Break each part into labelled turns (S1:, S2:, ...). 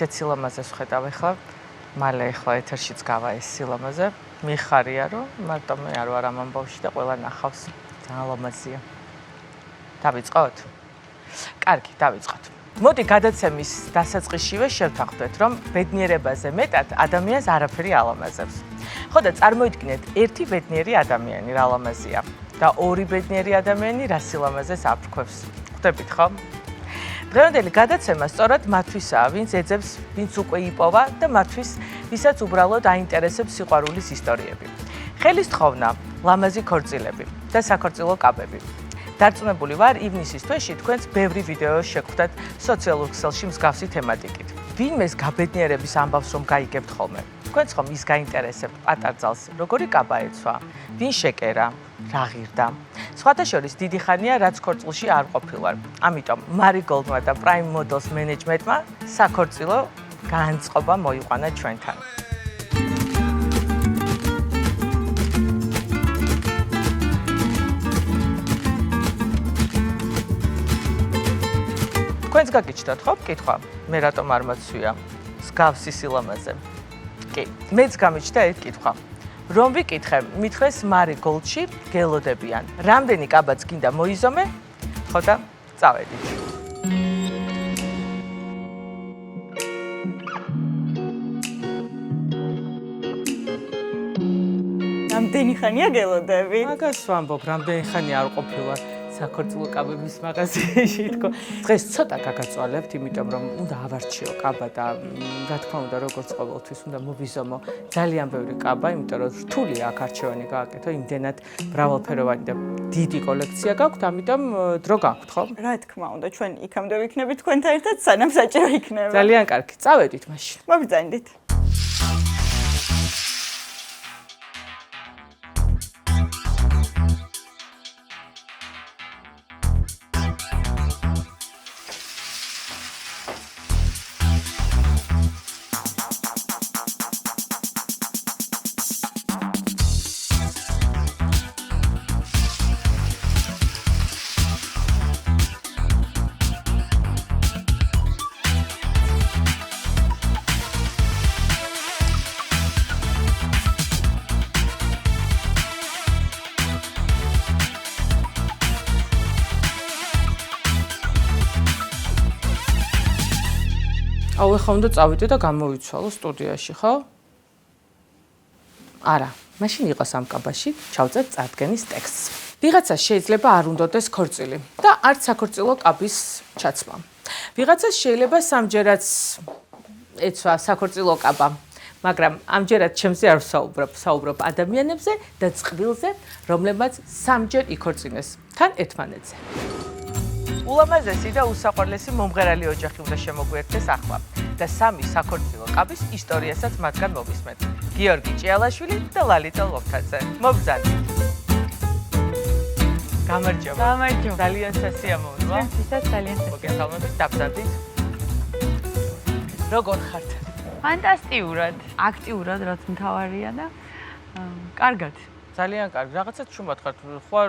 S1: ისეთ სილამაზეს ვხედავ ახლა. მალე ახლა ეთერშიც გავა ეს სილამაზე. მიხარია რომ მარტო მე არ ვარ ამ ამბავში და ყველა ნახავს. ძალიან ლამაზია. დავიწყოთ? კარგი, დავიწყოთ. მოდი გადაცემის დასაწყისშივე შევთანხმდეთ, რომ ბედნიერებაზე მეტად ადამიანს არაფერი ალამაზებს. ხო და წარმოიდგინეთ, ერთი ბედნიერი ადამიანი რა ლამაზია და ორი ბედნიერი ადამიანი რა სილამაზეს აფრქვევს. ხვდებით ხო? დღევანდელი გადაცემა სწორად მათთვისაა, ვინც ეძებს, ვინც უკვე იპოვა და მათთვის, ვისაც უბრალოდ აინტერესებს სიყვარულის ისტორიები. ხელის თხოვნა, ლამაზი ქორწილები და საქორწილო კაბები. დარწმუნებული ვარ, ივნისის თვეში თქვენს ბევრი ვიდეო შეგხვდათ სოციალურ ქსელში მსგავსი თემატიკით. ვინმეს გაბედნიერების ამბავს რომ გაიგებთ ხოლმე. თქვენც ხომ ის გაინტერესებთ პატარ ძალს, როგორი კაბა ეცვა, ვინ შეკერა, რა ღირდა. სხვათა შორის დიდი ხანია, რაც ქორწილში არ ყოფილვარ. ამიტომ Marigold-მა და Prime Models Management-მა საქორწილო განწყობა მოიყვანა ჩვენთან. თქვენც გაგიჩნდათ ხო კითხვა? მე რატომ არ მაცვია მსგავსი სილამაზე? კი, მეც გამიჩნდა ერთ კითხვა. რომ ვიკითხე, მითხრეს Marigold-ში გელოდებიან. რამდენი კაბაც გინდა მოიზომე? ხო და წავედით.
S2: რამდენი ხანია გელოდები?
S1: მაგას ვამბობ, რამდენი ხანი არ ყოფილა საქორწილო კაბების მაღაზიაში თქო. დღეს ცოტა გაგაწვალებთ, იმიტომ რომ უნდა ავარჩიო კაბა და რა თქმა უნდა, როგორც ყოველთვის უნდა მოვიზომო ძალიან ბევრი კაბა, იმიტომ რომ რთულია აქ არჩევანი გააკეთო, იმდენად მრავალფეროვანი და დიდი კოლექცია გაქვთ, ამიტომ დრო გაქვთ, ხო?
S2: რა თქმა უნდა, ჩვენ იქამდე ვიქნებით თქვენთან ერთად, სანამ საჭირო იქნება.
S1: ძალიან კარგი, წავედით მაშინ.
S2: მოგბრძანდით.
S1: აუ ეხლა უნდა წავიდე და გამოვიცვალო სტუდიაში, ხო? არა, მაშინ იყოს ამ კაბაში, ჩავწერთ წარდგენის ტექსტს. ვიღაცას შეიძლება არ უნდადეს ქორწილი და არც საქორწილო კაბის ჩაცმა. ვიღაცას შეიძლება სამჯერაც ეცვა საქორწილო კაბა, მაგრამ ამჯერად ჩემზე არ ვსაუბრობ ადამიანებზე და წყვილზე, რომლებმაც სამჯერ იქორწინეს თან ერთმანეთზე. ულამაზესი და უსაყვარლესი მომღერალი ოჯახი უნდა შემოგვიერთდეს ახლა და სამი საქორწილო კაბის ისტორიასაც მათგან მოვისმენთ. გიორგი ჭიალაშვილი და ლალიტა ლობთაძე. მობრძანეთ. გამარჯობა.
S2: გამარჯობა.
S1: ძალიან სასიამოვნოა.
S2: ჩვენთვისაც ძალიან
S1: მოგესალმებით, დაბრძანდით. როგორ ხართ?
S2: ფანტასტიურად, აქტიურად რაც მთავარია და კარგად.
S1: ძალიან კარგი. რაღაცა ჩუმად ხართ. ხوار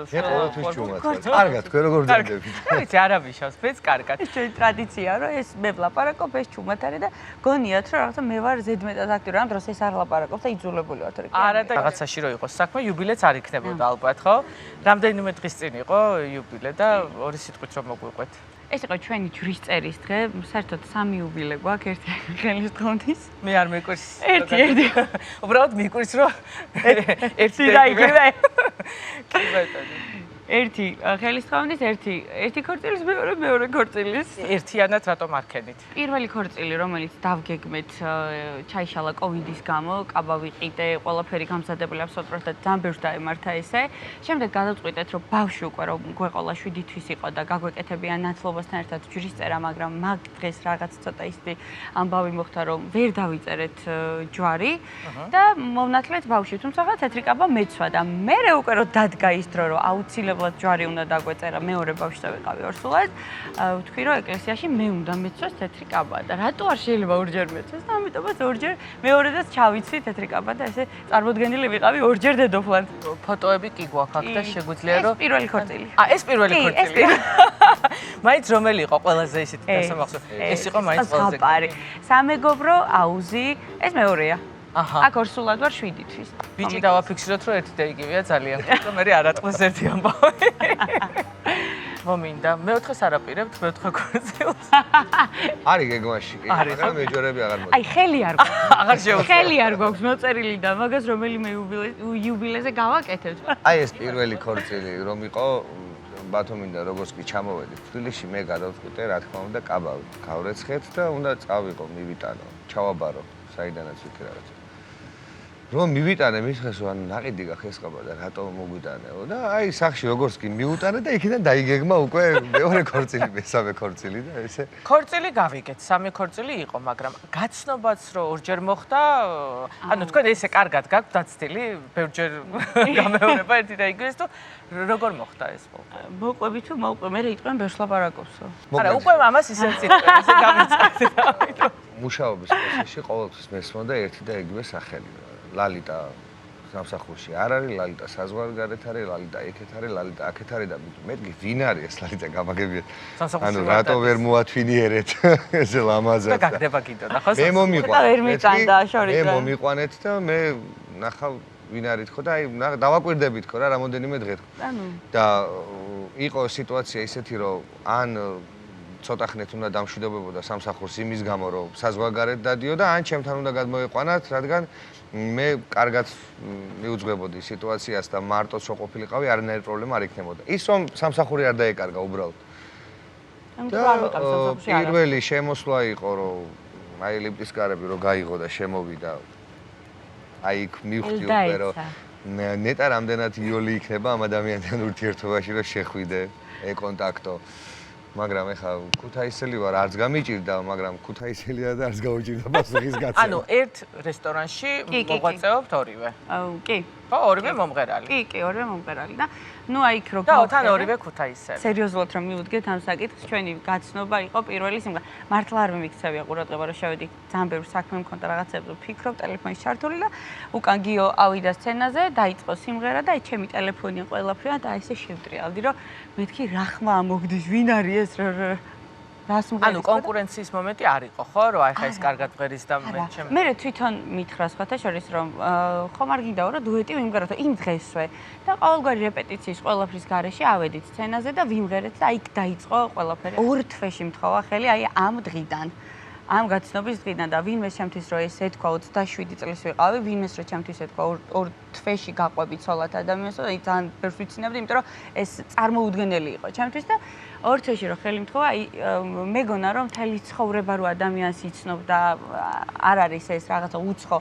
S3: ყოველთვის ჩუმად ხართ. კარგად, თქვენ როგორ ძნდებით?
S1: ვიცი, არავიშავს, მეც კარგად.
S2: ეს ჩვენი ტრადიციაა, რომ ეს მე ვლაპარაკობ, ეს ჩუმად არის და გონიათ, რომ რაღაცა მე ვარ ზედმეტად აქტიური, ამ დროს ეს არ ლაპარაკობს და იძულებული ვარ თორე.
S1: არა და რაღაცაში რო იყოს საქმე, იუბილეც არ იქნებოდა ალბათ, ხო? რამდენიმე დღის წინ იყო იუბილე და ორი სიტყვით რომ მოგვიყვეთ.
S2: ეს იყო ჩვენი ჯვრის წერის დღე, საერთოდ სამი იუბილე გვაქვს, ერთი ხელისწყობის.
S1: მე არ მეკვირს.
S2: ერთი.
S1: უბრალოდ მეკვირს რომ ერთი
S2: და იგივე.
S1: კი ბატონო.
S2: ერთი ხელისწყობის, ერთი ქორწილის, მეორე ქორწილის.
S1: ერთიანად რატომ არ ქენით?
S2: პირველი ქორწილი, რომელიც დავგეგმეთ, ჩაიშალა კოვიდის გამო, კაბა ვიყიდე, ყველაფერი გამზადებული აბსოლუტურად და ძალიან ბევრს დაემართა ესე. შემდეგ გადავწყვიტეთ, რომ ბავშვი უკვე რომ გვეყოლა 7 თვის იყო და გაგვეკეთებიან ნაცვლობასთან ერთად ჯვრის წერა, მაგრამ მაგ დღეს რაღაც ცოტა ისეთი ამბავი მოხდა, რომ ვერ დავიწერეთ ჯვარი და მოვნათლეთ ბავშვი, თუმცა თეთრი კაბა მეცვა და მე უკვე რომ დადგა ის დრო, რომ აუცილებლად ჯვარი უნდა დაგვეწერა, მეორე ბავშვს ვიყავი ორსულად. ვთქვი, რომ ეკლესიაში მე უნდა მეცვას თეთრი კაბა და რატო არ შეიძლება ორჯერ მეცვას და ამიტომაც ორჯერ მეორედაც ჩავიცვი თეთრი კაბა და ესე წარმოდგენილი ვიყავი ორჯერ დედოფლად.
S1: ფოტოები კი გვაქვს აქ და შეგვიძლია რომ
S2: ეს პირველი ქორწილი.
S1: ეს პირველი ქორწილი. მაინც რომელი იყო ყველაზე ისეთი დასამახსოვრებელი? ეს იყო მაინც ყველაზე
S2: ზღაპარი. სამეგობრო, აუზი, ეს მეორეა.
S1: აჰა.
S2: აქ ორსულად ვარ 7 თვის.
S1: ბიჭი დავაფიქსიროთ, რომ ერთი და იგივეა ძალიან. რომ მე არატყვის ერთი ამბავი. მომინდა. მეოთხეს არაპირებთ, მეოთხე ქორწილს.
S3: არის გეგმაში. მაგრამ მეჯორები აღარ მოდი.
S2: აი, ხელი არ გვაქვს.
S1: აღარ შეუძლია.
S2: ხელი არ გვაქვს მოწერილი და მაგას რომელიმე იუბილეზე გავაკეთებთ.
S3: აი ეს პირველი ქორწილი რომ იყო ბათუმიდან როგორც კი ჩამოვედი თბილისში მე გადავწყვიტე რა თქმა უნდა კაბავი გავრეცხეთ და უნდა წავიყო მივიტანო ჩავაბარო საიდანაც ვიქი რაღაც რომ მივიტანე მის ხეს ან ნაყიდი გახესყობა და რატომ მოგვიტანეო და აი სახში როგორც კი მიუტანე და იქიდან დაიგეგმა უკვე მეორე ქორწილი მესამე ქორწილი და ესე
S1: ქორწილი გავიგეთ, სამი ქორწილი იყო, მაგრამ გაცნობაც რომ ორჯერ მოხდა, ანუ თქვენ ესე კარგად გაქვთ დაცდილი, ბევრჯერ გამეორება ერთი და იგივეს თუ როგორ მოხდა ეს მოყვება?
S2: მოყვები თუ მოყვე, მე იყვენ ბევრს ლაპარაკობსო.
S1: არა, უკვე ამას ისეც იყვენ, ესე გამიწევდა.
S3: მუშაობის პროცესში ყოველთვის მესმოდა ერთი და იგივე სახელი. ლალიტა სამსახურში არ არის, ლალიტა საზღვარგარეთ არის, ლალიტა იქეთ არის, ლალიტა აქეთ არის და მეთქი ვინ არის ეს ლალიტა გამაგებიათ. ანუ რატო ვერ მოათვინიერეთ ესე ლამაზად.
S1: და გაგდება კიდო და ხო?
S2: და ვერ მიტანდა შორიდან.
S3: მე მომიყვანეთ და მე ნახავ ვინ არის ხო და აი დავაკვირდებით ხო რა რამოდენიმე დღე ხო. და იყო სიტუაცია ისეთი რომ ან ცოტა ხნით უნდა დამშვიდობებოდა სამსახურს იმის გამო რომ საზღვარგარეთ დადიოდა ან ჩემთან უნდა გადმოეყვანათ რადგან მე კარგად მიუძღვებოდი სიტუაციას და მარტოც რო ყოფილიყავი არანაირი პრობლემა არ იქნებოდა. ის რომ სამსახური არ დაეკარგა უბრალოდ. პირველი შემოსვლა იყო რომ აი ლიფტის კარები რო გაიღო და შემოვიდა. აი იქ მივხვდი უკვე რომ ნეტა რამდენად იოლი იქნება ამ ადამიანთან ურთიერთობაში რომ შეხვიდე, ეკონტაქტო. მაგრამ ეხა ქუთაისელი ვარ, არც გამიჭირდა, მაგრამ ქუთაისელია და არც გაუჭირდა პასუხის გაცემა.
S1: ანუ ერთ რესტორანში მოღვაწეობთ ორივე.
S2: კი.
S1: ხო, ორივე მომღერალი.
S2: კი, ორივე მომღერალი და ნუ აი იქ რო
S1: და თან ორივე ქუთაისელი.
S2: სერიოზულად რომ მივუდგეთ ამ საკითხს, ჩვენი გაცნობა იყო პირველი სიმღერა. მართლა არ მიმიქცევია ყურადღება რომ შევედი, ძალიან ბევრი საქმე მქონდა რაღაცებზე ვფიქრობ, ტელეფონში ჩართული და უკან გიო ავიდა სცენაზე, დაიწყო სიმღერა და აი ჩემი ტელეფონი ყველაფრია და ესე შევტრიალდი რომ მეთქი რა ხმა მოგდის, ვინ არის ეს
S1: ანუ კონკურენციის მომენტი არ იყო, ხო, რომ აი ხა ეს კარგად ღერის და მე ჩემ
S2: მე თვითონ მითხრა სხვათა შორის რომ ხომ არ გინდაო რა დუეტი ვიმღეროთ იმ დღესვე და ყოველგვარი რეპეტიციის ყველაფრის გარეშე ავედით სცენაზე და ვიმღერეთ და იქ დაიწყო ყველაფერი ორ თვეში მთხოვა ხელი აი ამ დღიდან ამ გაცნობის დღიდან და ვინმე ჩემთვის რომ ეს ეთქვა 27 წლის ვიყავი ვინმეს რომ ჩემთვის ეთქვა ორ თვეში გაყვები ცოლად ადამიანს და ძალიან ბევრს ვიცინებდი იმიტომ რომ ეს წარმოუდგენელი იყო ჩემთვის და ორ თვეში რომ ხელი მთხოვა აი მეგონა რომ მთელი ცხოვრება რო ადამიანს იცნობ და არ არის ეს რაღაცა უცხო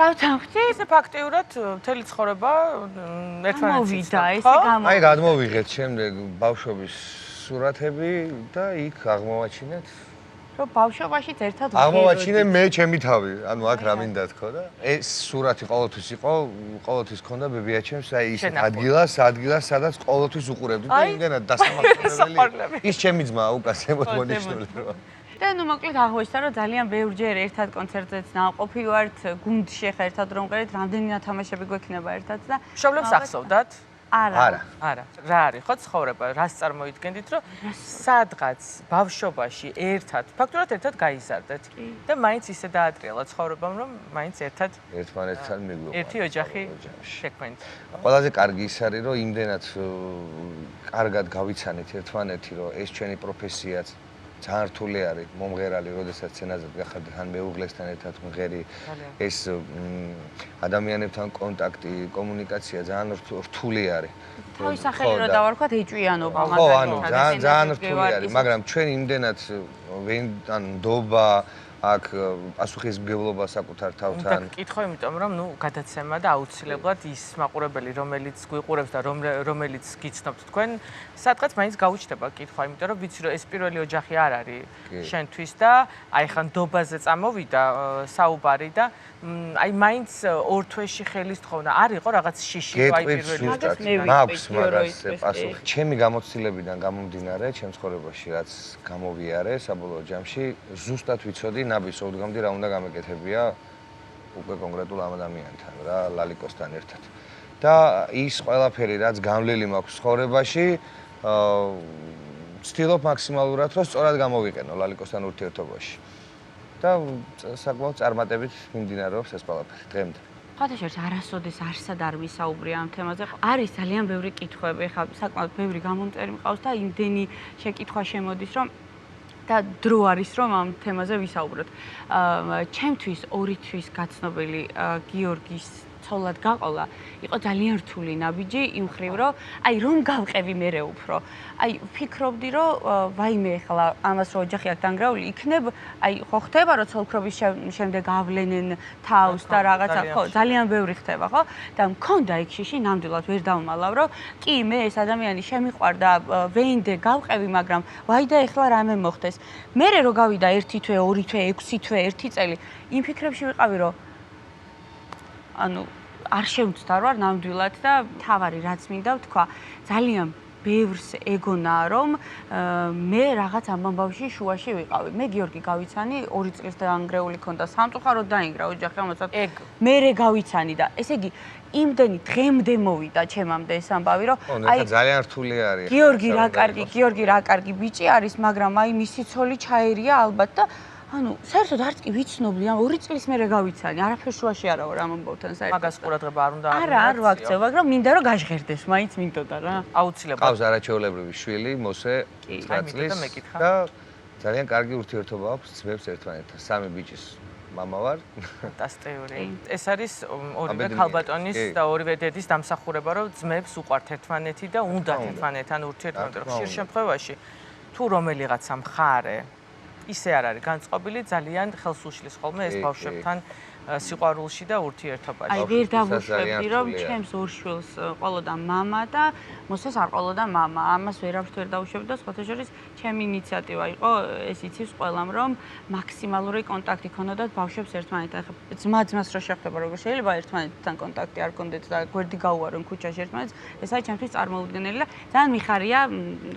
S2: დავთანხმდი
S1: ესე ფაქტიურად მთელი ცხოვრება ერთმანეთს
S2: მოვიდა ესე გამო
S3: აი გადმოვიღეთ შემდეგ ბავშვობის სურათები და იქ აღმოვაჩინეთ
S2: რომ ბავშვობაშიც ერთად
S3: აღმოვაჩინე მე ჩემი თავი, ანუ აქ რა მინდა თქო და ეს სურათი ყოველთვის იყო, ყოველთვის ქონდა ბებიაჩემს, აი ის ადგილას, სადაც ყოველთვის უყურებდი და იმდენად დასამახსოვრებელი. ის ჩემი ძმა უკაცემოთ მონიშნული რა.
S2: და ნუ მოკლედ აღმოჩნდა რომ ძალიან ბევრჯერ ერთად კონცერტზეც ნაყოფი ვართ, გუნდში ხა ერთად რომ მღერით, რამდენი ნათამაშები გვექნება ერთად და
S1: მშობლებს ახსოვდათ?
S2: არა.
S1: რა არის ხო ცხოვრება, რას წარმოიდგენდით, რომ სადღაც ბავშვობაში ერთად, ფაქტურად ერთად გაიზარდეთ და მაინც ისე დაატრიალა ცხოვრებამ, რომ მაინც ერთად
S3: ერთმანეთთან მიგვიყვანეთ.
S1: ერთი ოჯახი შექმნით.
S3: ყველაზე კარგი ის არის, რომ იმდენად კარგად გავიცანით ერთმანეთი, რომ ეს ჩვენი პროფესიაც ძალიან რთული არის მომღერალი, როდესაც სცენაზე გახართ თან მეუღლესთან ერთად მღერი, ეს ადამიანებთან კონტაქტი, კომუნიკაცია ძალიან რთული არის.
S2: თავის სახელი რო დავარქვათ ეჭვიანობა
S3: მაგალითად. ხო, ანუ ძალიან რთული არის, მაგრამ ჩვენ იმდენად ან ნდობა აქ პასუხისმგებლობა საკუთარ თავთან.
S1: მკითხო, იმიტომ რომ ნუ გადაცემა და აუცილებლად ის მაყურებელი, რომელიც გვიყურებს და რომელიც გიცნობთ თქვენ, სადღაც მაინც გაუჩნდება კითხვა, იმიტომ რომ ვიცი რომ ეს პირველი ოჯახი არ არის შენთვის და აი ხან ნდობაზე წამოვიდა საუბარი და აი მაინც ორ თვეში ხელის თხოვნა არ იყო რაღაც შიში
S3: აი პირველი მაქვს მაგას პასუხი. ჩემი გამოცდილებიდან გამომდინარე, ჩემ ცხოვრებაში რაც გამოვიარე საბოლოო ჯამში, ზუსტად ვიცოდი ნაბის ოდგამდი რა უნდა გამეკეთებია უკვე კონკრეტულ ამ ადამიანთან რა ლალიკოსთან ერთად. და ის ყველაფერი რაც გამლელი მაქვს ცხოვრებაში ვცდილობ მაქსიმალურად რომ სწორად გამოვიყენო ლალიკოსთან ურთიერთობაში. და საკმაოდ წარმატებით მიმდინარეობს ეს ყველაფერი დღემდე.
S2: ფათაშერს არასოდეს არსად არ ვისაუბრია ამ თემაზე. არის ძალიან ბევრი კითხვები, ხა საკმაოდ ბევრი გამომწერი მყავს და იმდენი შეკითხვა შემოდის, რომ და დრო არის რომ ამ თემაზე ვისაუბროთ. ჩემთვის 2 თვის გაცნობილი გიორგის ცოლად გაყოლა იყო ძალიან რთული ნაბიჯი იმ ხრივ რომ აი რომ გავყევი მერე უფრო. აი ვფიქრობდი რომ ვაიმე ახლა ამას რო ოჯახი აქ დანგრეული იქნებ, აი ხო ხდება რომ ცოლქრობის შემდეგ ავლენენ თავს და რაღაცა ხო ძალიან ბევრი ხდება ხო? და მქონდა იქ შიში ნამდვილად ვერ დავმალავ რომ კი მე ეს ადამიანი შემიყვარდა ვენდე გავყევი, მაგრამ ვაი და ეხლა რამე მოხდეს. მერე რო გავიდა 1 თვე, 2 თვე, 6 თვე, 1 წელი იმ ფიქრებში ვიყავი რომ ანუ არ შევცდარ ნამდვილად და თავარი რაც მინდა ვთქვა ძალიან ბევრს ეგონა რომ მე რაღაც ამბავში შუაში ვიყავი. მე გიორგი გავიცანი 2 წლის დაანგრეული ქონდა სამწუხაროდ დაინგრა ოჯახი ამასაც მერე გავიცანი და ესე იგი იმდენი დღემდე მოვიდა ჩემამდე ეს ამბავი რომ
S3: აი ძალიან რთული არის.
S2: გიორგი რა კარგი ბიჭი არის, მაგრამ აი მისი ცოლი ჩაერია ალბათ და ანუ საერთოდ არც კი ვიცნობდი, 2 წლის მერე გავიცანი, არაფერ შუაში არა ვარ ამ ამბავთან საერთოდ.
S1: მაგას ყურადღება არ უნდა
S2: არა, არ ვაქცევ, მაგრამ მინდა რომ გაჟღერდეს, მაინც მინდოდა რა.
S1: აუცილებლად.
S3: ყავს არაჩვეულებრივი შვილი, მოსე 9 წლის და ძალიან კარგი ურთიერთობა აქვს ძმებს ერთმანეთთან. 3 ბიჭის მამა ვარ.
S1: ფანტასტიკური. ეს არის ორივე ქალბატონის და ორივე დედის დამსახურება, რომ ძმებს უყვართ ერთმანეთი და უნდათ ერთმანეთთან ურთიერთობა. ხშირ შემთხვევაში თუ რომელიღაცა მხარე ისე არ არის განწყობილი, ძალიან ხელს უშლის ხოლმე ეს ბავშვებთან სიყვარულში და ურთიერთობაში.
S2: აი ვერ დავუშვებდი რომ ჩემს ორშვილს ყოლოდა მამა და მოსეს არ ყოლოდა მამა. ამას ვერავთ ვერ დავუშვებდი და სხვათა შორის ჩემი ინიციატივა იყო, ეს იცის ყველამ რომ მაქსიმალური კონტაქტი ქონოდათ ბავშვებს ერთმანეთთან. ძმა-ძმას რო შეხვდება როგორ შეიძლება ერთმანეთთან კონტაქტი არ ქონდეთ და გვერდი გაუვარონ ქუჩაში ერთმანეთს, ეს არის ჩემთვის წარმოუდგენელი და ძალიან მიხარია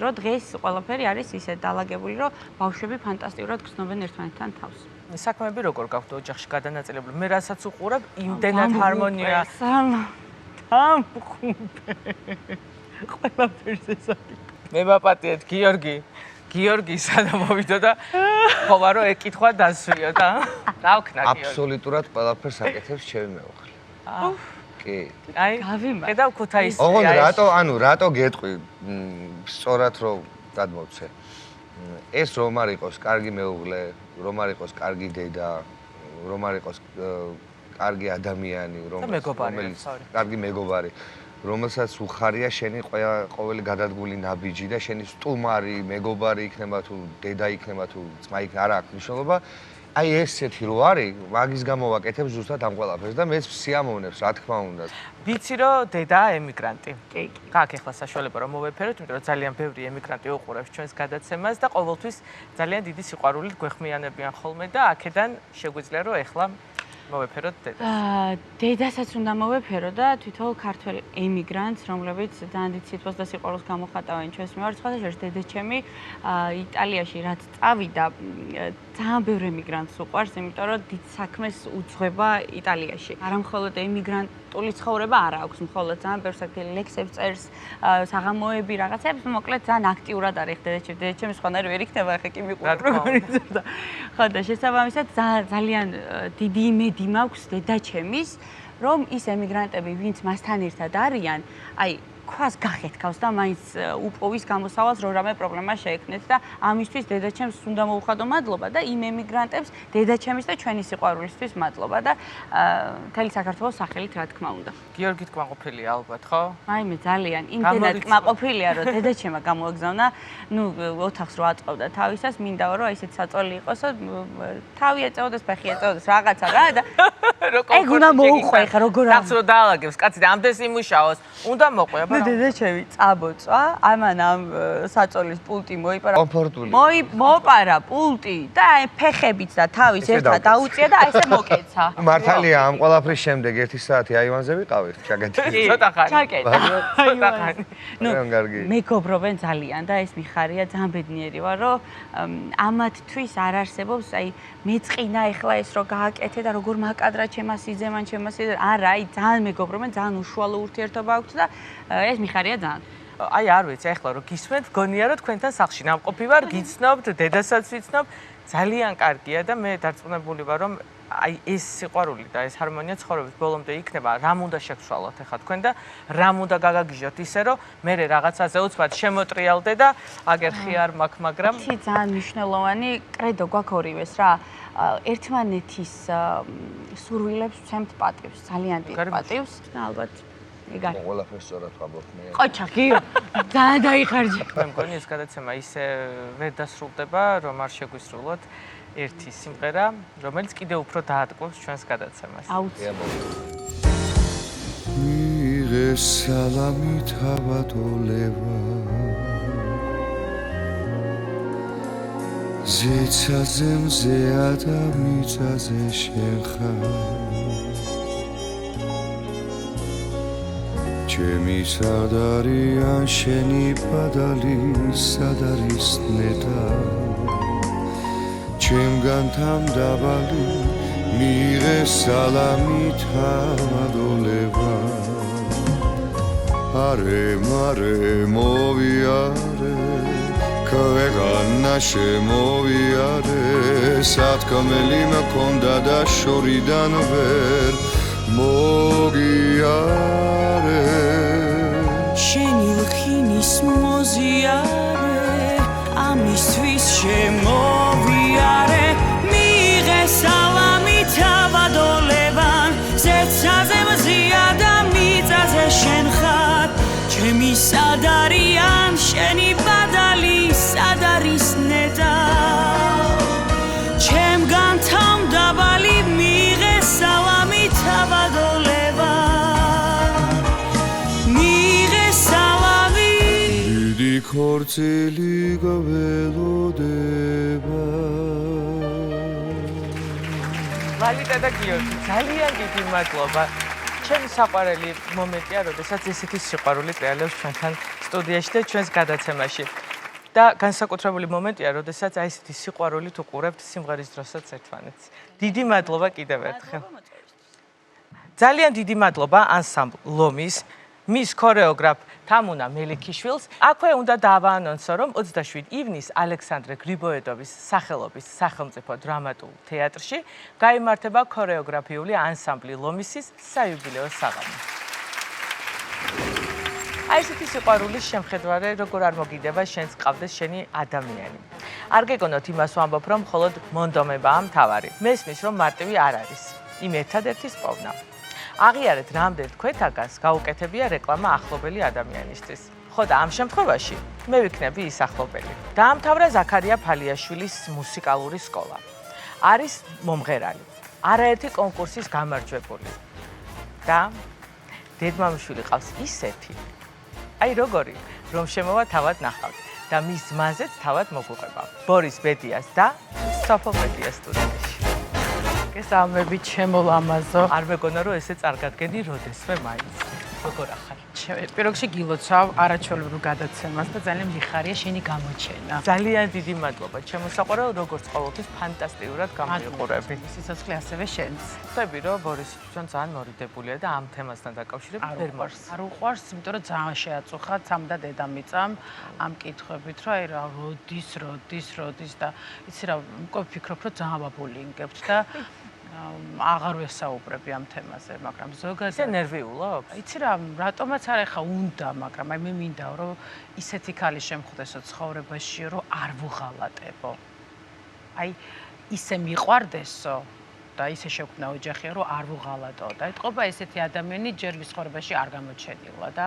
S2: რომ დღეს ყველაფერი არის ისე დალაგებული რომ ბავშვები ფანტასტიკურად გრძნობენ ერთმანეთთან თავს.
S1: საქმეები როგორ გაქვთ ოჯახში გადანაწილებული? მე რასაც უყურებ, იმდენად ჰარმონია. ყველაფერზე საქმე. მე ვაპატიეთ გიორგი სადაც მოვიდა და ხოვა რომ ეკითხვა დასვიო და დავქნა გიორგი.
S3: აბსოლუტურად ყველაფერს აკეთებს ჩემი მეუღლე. კი.
S1: აი, ხედავ ქუთაისია.
S3: ოღონდ რატო გეტყვი სწორად რომ გადმოვცე. ეს რომ არ იყოს კარგი მეუღლე, რომ არ იყოს კარგი დედა, რომ არ იყოს კარგი ადამიანი, რომელიც კარგი მეგობარი, რომელსაც უხარია შენი ყოველი გადადგული ნაბიჯი და შენი სტუმარი, მეგობარი იქნება თუ დედა იქნება თუ ძმა იქნება, არ აქვს მნიშვნელობა. აი ესეთი რო არის, მაგის გამო ვაკეთებ ზუსტად ამ ყველაფერს და მეც სიამოვნებს, რა თქმა უნდა.
S1: ვიცი რომ დედაა ემიგრანტი. კი. გაქვს ახლა საშუალება რომ მოვეფეროთ, იმიტომ რომ ძალიან ბევრი ემიგრანტი უყურებს ჩვენს გადაცემას და ყოველთვის ძალიან დიდი სიყვარულით გვეხმიანებიან ხოლმე და აქედან შეგვიძლია რომ ახლა მოვეფეროთ დედას.
S2: დედასაც უნდა მოვეფერო და თვითონ ქართველ ემიგრანტს, რომლებიც ძალიან დიდ სიტყვას და სიყვარულს გამოხატავენ ჩვენს მიმართ. სხვათა შორის დედაჩემი იტალიაში რაც წავიდა, ძალიან ბევრი ემიგრანტს უყვარს, იმიტომ რომ დიდ საქმეს უძღვება იტალიაში. არა მხოლოდ ემიგრანტული ცხოვრება არ აქვს, მხოლოდ ძალიან ბევრ საკუთარ ლექსებს წერს, საღამოები რაღაცებს, მოკლედ ძალიან აქტიურად არის დედაჩემი. დედაჩემი სხვანაირი ვერ იქნება, ახლა კი მიყურებ როგორ იზრდა. ხო და შესაბამისად ძალიან დიდი იმედი მაქვს დედაჩემის, რომ ის ემიგრანტები, ვინც მასთან ერთად არიან, აი ქვას გახეთქავს და მაინც უპოვის გამოსავალს რო რამე პრობლემა შეექმნეთ და ამისთვის დედაჩემს უნდა მოუხადო მადლობა და იმ ემიგრანტებს დედაჩემის და ჩვენი სიყვარულისთვის მადლობა და მთელი საქართველოს სახელით რა თქმა უნდა.
S1: გიორგი კმაყოფილია ალბათ, ხო?
S2: მაიმე ძალიან იმდენად კმაყოფილია რომ დედაჩემა გამოაგზავნა, ნუ ოთახს რო აწყობდა თავისას, მინდაო რომ ესეც საწოლი იყოსო, თავი ეწეოდეს, ფეხი ეწეოდეს, რაღაცა რა და ეგ უნდა მოუყვე ხა როგორ
S1: კაც რო დაალაგებს, კაცი და ამდენს იმუშაოს, უნდა მოყვე.
S2: დედაჩემი წაბოწვა, ამან ამ საწოლის პულტი მოიპარა.
S3: კომფორტული.
S2: მოპარა პულტი და აი ფეხებიც და თავის ერთად დაუწია და ესე მოკეცა.
S3: მართალია ამ ყველაფრის შემდეგ 1 საათი აივანზე ვიყავით, ჩაგეთილი.
S1: ცოტა ხანი.
S2: ჩაკეტა.
S1: ცოტა ხანი.
S2: ნუ მეგობრობენ ძალიან და ეს მიხარია, ძალიან ბედნიერი ვარ, რომ ამათთვის არ არსებობს აი მეწყინა ეხლა ეს რო გააკეთე და როგორ მაკადრა ჩემას იძემან, არა, აი ძალიან მეგობრობენ, ძალიან უშუალო ურთიერთობა აქვთ და ეს მიხარია ძალიან.
S1: აი არ ვიცი, ეხლა რომ გისმენთ, გონია რომ თქვენთან სახლში ნამყოფი ვარ, გიცნობთ, დედასაც ვიცნობ, ძალიან კარგია და მე დარწმუნებული ვარ რომ აი ეს სიყვარული და ეს ჰარმონია ცხოვრების ბოლომდე იქნება, რამ უნდა შეგცვალოთ ახლა თქვენ და რამ უნდა გაგაგიჟოთ ისე რომ მე რაღაცაზე უცბად შემოტრიალდე და აგერ ხიარ მაქვს, მაგრამ
S2: იცი ძალიან მნიშვნელოვანი კრედო გვაქვს ორივეს რა. ერთმანეთის სურვილებს ვცემთ პატივს, ძალიან დიდ პატივს და ალბათ ეგ არის.
S3: ყველაფერს სწორად ვამბობ მე.
S2: ყოჩა გიო. ძალიან დაიხარჯე.
S1: მე მგონი ეს გადაცემა ისე ვერ დასრულდება, რომ არ შეგვისრულოთ ერთი სიმღერა, რომელიც კიდევ უფრო დაატყობს ჩვენს გადაცემას.
S2: აუცილებლად.
S4: მიღე სალამით ავადოლება ზეცაზე მზეა და მიწაზე შენ ხარ ჩემი სად არიან შენი ბადალი სად არის ნეტა ჩემგან თამდაბალი მიღე სალამით ავადოლება არე მარე მოვიარე ქვეყანა შემოვიარე სათქმელი მქონდა და შორიდან ვერ მოგიარე
S5: შენი ლხინის მოზიარე ამისთვის შემოვიარე მიღე სალამით ავადოლებან ზეცაზე მზია და მიწაზე შენ ხარ ჩემი სად არიან შენი ბადალი სად არის ნეტა ჩემგან თამდაბალი მიღე სალამით ავადოლებან მიღე სალამით
S4: დიდი ქორწილი გველოდება
S1: ვალიდა და გიორგი, ძალიან დიდი მადლობა. ჩემი საყვარელი მომენტია, როდესაც ესეთი სიყვარული ტრიალებს ჩვენთან სტუდიაში და ჩვენს გადაცემაში. და განსაკუთრებული მომენტია, როდესაც აი ესეთი სიყვარულით უყურებთ სიმღერის დროსაც ერთმანეთს. დიდი მადლობა კიდევ ერთხელ. ძალიან დიდი მადლობა ანსამბლ ლომის, მის ქორეოგრაფ თამუნა მელიქიშვილს. აქვე უნდა დავაანონსო, რომ 27 ივნისს ალექსანდრე გრიბოედოვის სახელობის სახელმწიფო დრამატულ თეატრში გაიმართება ქორეოგრაფიული ანსამბლი ლომისის საიუბილეო საღამო. აი ესეთი სიყვარულის შემხედვარე, როგორ არ მოგიდება შენს ყავდეს შენი ადამიანი. არ გეგონოთ იმას ვამბობ, რომ მხოლოდ მონდომებაა მთავარი. მესმის, რომ მარტივი არ არის. იმ ერთადერთის პოვნა. აღიარეთ, რამდენ თქვენთაგანს გაუკეთებია რეკლამა ახლობელი ადამიანისთვის. ხო და ამ შემთხვევაში მე ვიქნები ის ახლობელი. დაამთავრა ზაქარია ფალიაშვილის მუსიკალური სკოლა. არის მომღერალი. არაერთი კონკურსის გამარჯვებული. და დედმამიშვილი ყავს ისეთი. აი როგორი, რომ შემოვა თავად ნახავთ და მის ძმაზეც თავად მოგვიყვება. ბორის ბედიას და სოფო ბედიას სტუდიაში. გესალმები ჩემო ლამაზო. არ მეგონა რომ ესე წარგადგენი როდესმე მაინც. როგორ ახარ?
S6: პირველ რიგში გილოცავ არაჩვეულებრივ გადაცემას და ძალიან მიხარია შენი გამოჩენა.
S1: ძალიან დიდი მადლობა. ჩემო საყვარელ როგორც ყოველთვის ფანტასტიკურად გამიყურები.
S6: სიცოცხლე ასევე შენს.
S1: ხვდები რომ ბორისი თვითონ ძალიან მორიდებულია და ამ თემასთან დაკავშირებით ვერ მარს.
S6: არ უყვარს, იმიტომ რომ ძალიან შეაწუხა ცამ და დედამიწამ ამ კითხვებით, რომ აი რა როდის და იცი რა, უკვე ვფიქრობ, რომ ძალიან ვაბულინგებთ და აღარ ვესაუბრები ამ თემაზე, მაგრამ ზოგადად
S1: ისე ნერვიულობ?
S6: იცი რა, რატომაც არ ეხა უნდა, მაგრამ აი მე მინდა რომ ისეთი ქალი შემხვდესო ცხოვრებაში, რომ არ ვუღალატებო. აი ისე მიყვარდესო და ისე შეგვქნა ოჯახი, რომ არ ვუღალატო. და ეთყობა ესეთი ადამიანი ჯერ ცხოვრებაში არ გამოჩენილა და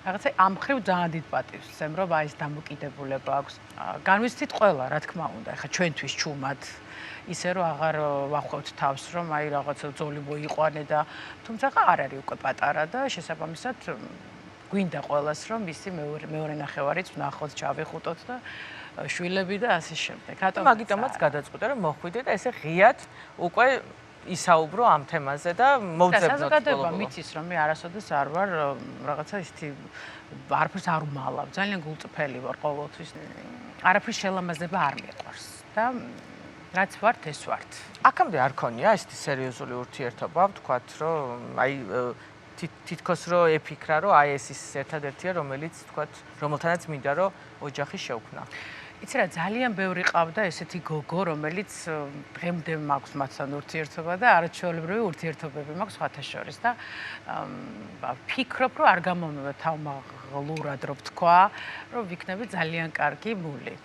S6: რაღაცა ამ ხრივ ძალიან დიდ პატივს ვცემ, რომ აი ეს დამოკიდებულება აქვს. განვიცდით ყველა, რა თქმა უნდა, ეხა ჩვენთვის ჩუმად ისე რომ აღარ ვახვევთ თავს, რომ აი რაღაცა ძოლი მოიყვანე და თუმცა არ არის უკვე პატარა და შესაბამისად გვინდა ყველას რომ მისი მეორე ნახევარიც ვნახოთ, ჩავიხუტოთ და შვილები და ასე შემდეგ.
S1: მაგიტომაც გადაწყვიტე რომ მოხვიდე და ესე ღიად უკვე ისაუბრო ამ თემაზე და მოვძებნოთ.
S6: საზოგადოება მიცის რომ მე არასოდეს არ ვარ რაღაცა ისეთი არაფერს არ ვმალავ. ძალიან გულწრფელი ვარ ყოველთვის. არაფრის შელამაზება არ მიყვარს და რაც ვართ, ეს ვართ.
S1: აქამდე არ ქონია ესეთი სერიოზული ურთიერთობა, ვთქვათ, რომ აი თითქოს რომ ეფიქრა, რომ აი ეს ის ერთადერთია, რომელიც თქვათ, რომელთანაც მინდა რომ ოჯახი შევქმნა.
S6: იცი რა, ძალიან ბევრი ყავდა ესეთი გოგო, რომელიც დღემდე მაქვს მათთან ურთიერთობა და არაჩვეულებრივი ურთიერთობები მაქვს სხვათა შორის და ვფიქრობ, რომ არ გამომევა თავმაღლურად რო ვთქვა, რომ ვიქნები ძალიან კარგი მული.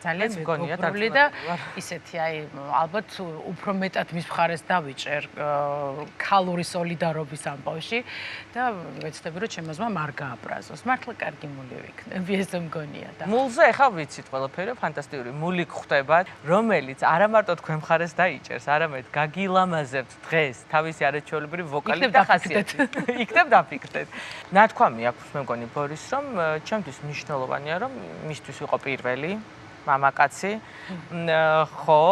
S6: ძალიან მეგობრული და ისეთი აი ალბათ უფრო მეტად მის მხარეს დავიჭერ ქალური სოლიდარობის ამბავში და ვეცდები რომ ჩემს ძმამ არ გააბრაზოს. მართლა კარგი მული ვიქნები, ეს მგონია და
S1: მულზე ახლა ვიცით ყველაფერი, ფანტასტიკური მული გხვდება, რომელიც არა მარტო თქვენ მხარეს დაიჭერს, არამედ გაგილამაზებთ დღეს თავისი არაჩვეულებრივი ვოკალით და ხასიათით. იქნებ დაფიქრდეთ. ნათქვამი აქვს მე მგონი ბორის, რომ ჩემთვის მნიშვნელოვანია, რომ მისთვის ვიყო პირველი მამაკაცი, ხო.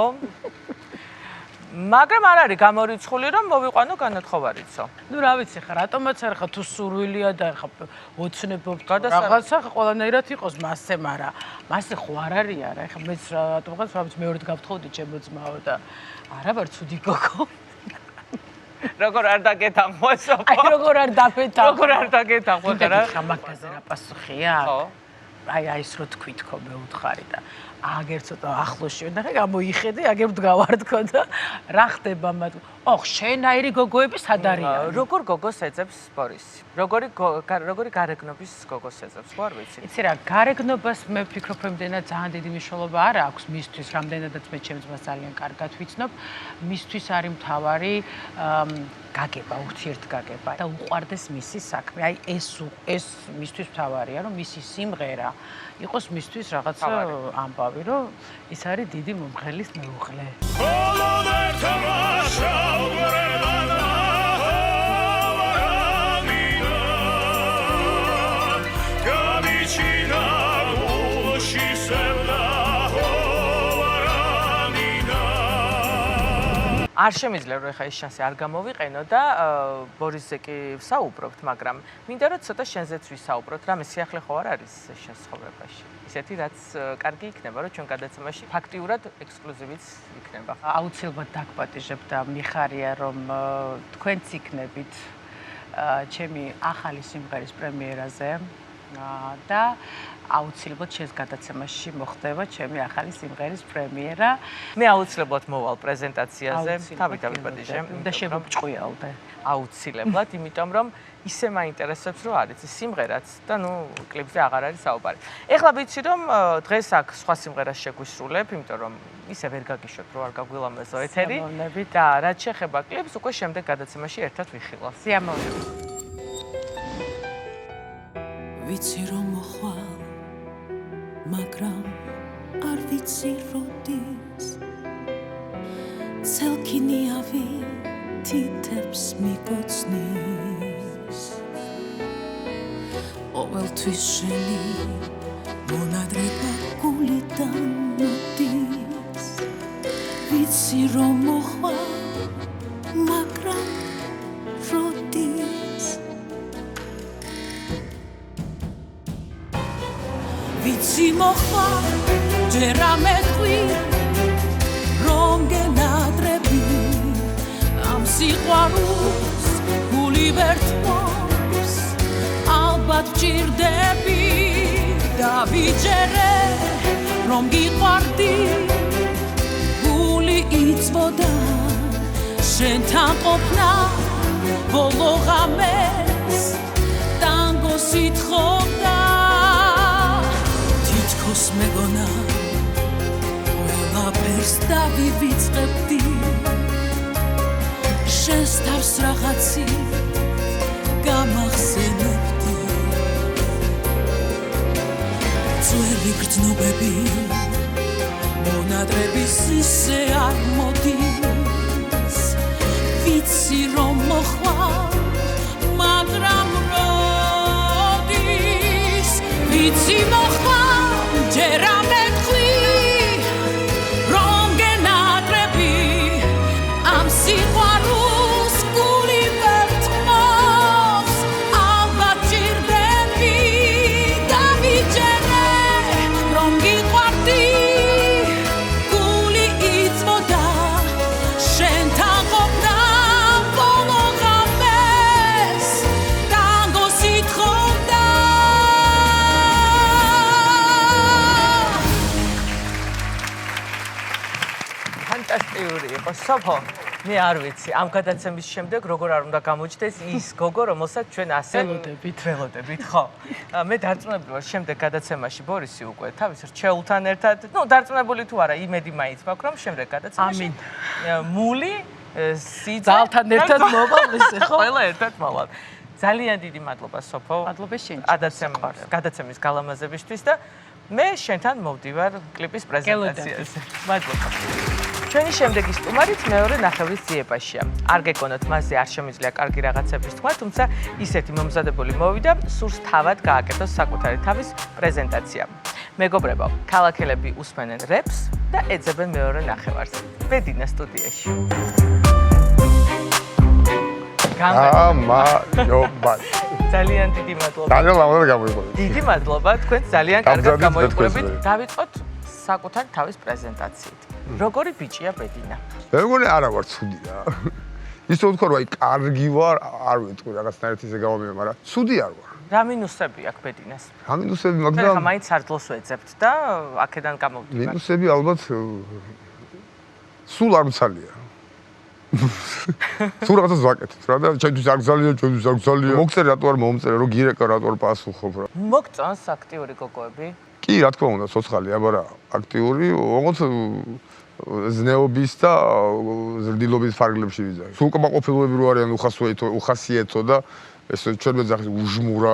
S1: მაგრამ არ არის გამორიცხული, რომ მოვიყვანო განათხოვარიცო.
S6: ნუ რა ვიცი ხა, რატომაც არ ხა თუ სურვილია და ხა ოცნებობთ რაღაცა ყველანაირად იყოს მასზე, მაგრამ მასზე ხო არ არის არა. ხა მეც რატომღაც რა ვიცი მეორედ გავთხოვდი ჩემო ძმაო და არა ვარ ცუდი გოგო.
S1: როგორ არ დაგეთანხმო ესო?
S6: აი როგორ არ დაფეთანხმო?
S1: როგორ არ დაგეთანხმო რა?
S6: ხა მაგაზე რა პასუხია? ხო. აი ეს რო თქვი თქო მე უთხარი და აგერ ცოტა ახლოსში ვენახე გამოიხედე აგერ ვდგავარდქო და რა ხდება მათ ოხ შენაირი გოგოები სად არიან
S1: როგორ გოგოს ეძებს ბორისი როგორი გარეგნობის გოგოს ეძებს ხო არ ვიცი
S6: იცი რა გარეგნობას მე ვფიქრობ რომ იმდენად ძალიან დიდი მნიშვნელობა არ აქვს მისთვის რამდენადაც მე ჩემს ძმას ძალიან კარგად ვიცნობ მისთვის არის მთავარი გაგება ურთიერთგაგება და უყვარდეს მისი საქმე აი ეს მისთვის მთავარია რომ მისი სიმღერა იყოს მისთვის რაღაცა ამბავი რომ ის არის დიდი მომღერლის მეუღლე
S1: არ შემიძლია რომ ეხა ეს შანსი არ გამოვიყენო და ბორისზე კი ვსაუბრობთ, მაგრამ მინდა რომ ცოტა შენზეც ვისაუბროთ, რამე სიახლე ხო არ არის შენ ცხოვრებაში. ისეთი რაც კარგი იქნება, რომ ჩვენ გადაცემაში ფაქტიურად ექსკლუზივიც იქნება.
S6: აუცილებლად დაგპატიჟებ და მიხარია რომ თქვენც იქნებით ჩემი ახალი სიმღერის პრემიერაზე და აუცილებლად შენს გადაცემაში მოხდება ჩემი ახალი სიმღერის პრემიერა.
S1: მე აუცილებლად მოვალ პრეზენტაციაზე, თავი დავიპატიჟე
S6: და შევბრჭყვიალდე.
S1: აუცილებლად, იმიტომ რომ ისე მაინტერესებს რომ არის სიმღერაც და ნუ კლიპზე აღარ არის საუბარი. ეხლა ვიცი რომ დღეს აქ სხვა სიმღერას შეგვისრულებ, იმიტომ რომ ისე ვერ გაგიშვებ რომ არ გაგვილამაზო ეთერი და რაც შეეხება კლიპს უკვე შემდეგ გადაცემაში ერთად ვიხილავ.
S6: სიამოვნებით.
S5: ვიცი რომ მოხვალ მაგრამ არ ვიცი როდის ცელქინიავი თითებს მიგოცნის ყოველთვის შენი მონადრება გულიდან მოდის ვიცი რომ მოხვალ მაგრამ როდის ვიცი მოხვალ ჯერ ამეთყვი რომ გენადრები ამ სიყვარულს გული ვერ თმობს ალბათ ვჭირდები და ვიჯერე რომ გიყვარდი გული იწვოდა შენთან ყოფნა ბოლო ღამეს ტანგოს ითხოვდა თითქოს მეგონა ყველაფერს დავივიწყებდი შენს თავს რაღაცი გამახსენებდი ძველი გრძნობები მონადრების ისე არ მოდის ვიცი რომ მოხვალ მაგრამ როდის ვიცი მოხვალ ჯერ ამეთყვი რომ გენადრები ამ სიყვარულს გული ვერ თმობს ალბათ ჭირდები და ვიჯერე რომ გიყვარდი გული იწვოდა შენთან ყოფნა ბოლო ღამეს
S1: სოფო, მე არ ვიცი, ამ გადაცემის შემდეგ როგორ არ უნდა გამოჩნდეს ის გოგო, რომელსაც ჩვენ ასე ველოდებით, ხო. მე დარწმუნებული ვარ, შემდეგ გადაცემაში ბორისი უკვე თავის რჩეულთან ერთად, დარწმუნებული თუ არა, იმედი მაინც მაქვს, რომ შემდეგ გადაცემაში მული
S6: ძალთან ერთად მოვალ ესე, ხო?
S1: ყველა ერთად მოვალ. ძალიან დიდი მადლობა სოფო.
S6: მადლობა შენ.
S1: გადაცემის გალამაზებისთვის და მე შენთან მოვდივარ კლიპის პრეზენტაციაზე. მადლობა. ჩვენი შემდეგი სტუმარით მეორე ნახევრის ძიებაშია. არ გეკონოთ მასზე არ შემიძლია კარგი რაღაცების თქვა, თუმცა ისეთი მომზადებული მოვიდა, სურს თავად გააკეთოს საკუთარი თავის პრეზენტაცია. მეგობრებო, ქალაქელები უსმენენ რეპს და ეძებენ მეორე ნახევარს. ბედინა სტუდიაში.
S7: მადლობა.
S1: ძალიან დიდი მადლობა.
S7: ძალიან ლამაზად გამოიყურეთ.
S1: დიდი მადლობა, თქვენ ძალიან კარგად გამოიყურებით. დავიწყოთ საკუთარ თავის პრეზენტაციით. როგორი ბიჭია ბედინა?
S7: მეგონი არა ვარ ცუდი რა. ისე ვთქვა რომ აი კარგი ვარ, არ ვიტყვი რაღაცნაირად ისე გამომივა, მაგრამ ცუდი არ ვარ.
S1: რა მინუსები აქვს ბედინას?
S7: რა მინუსები,
S1: მე
S7: მაგრამ
S1: ხა მაინც სარდლოს ვეძებთ და აქედან გამოვდივარ.
S7: მინუსები ალბათ სულ არ მცალია. სულ რაღაცას ვაკეთებ რა და ჩემთვის არ გზალია, ჩვენთვის არ გზალია. მოგწერე რატო არ მომწერე, რომ გირეკა რატო არ პასუხობ რა.
S1: მოგწონს აქტიური გოგოები?
S7: კი, რა თქმა უნდა, ცოცხალი, აბარა აქტიური, ოღონდ ზნეობის და ზრდილობის ფარგლებში ვიზარ. სულ კმაყოფილოები რო არიან უხასიათო და ეს ჩვენ მეძახის უჟმურა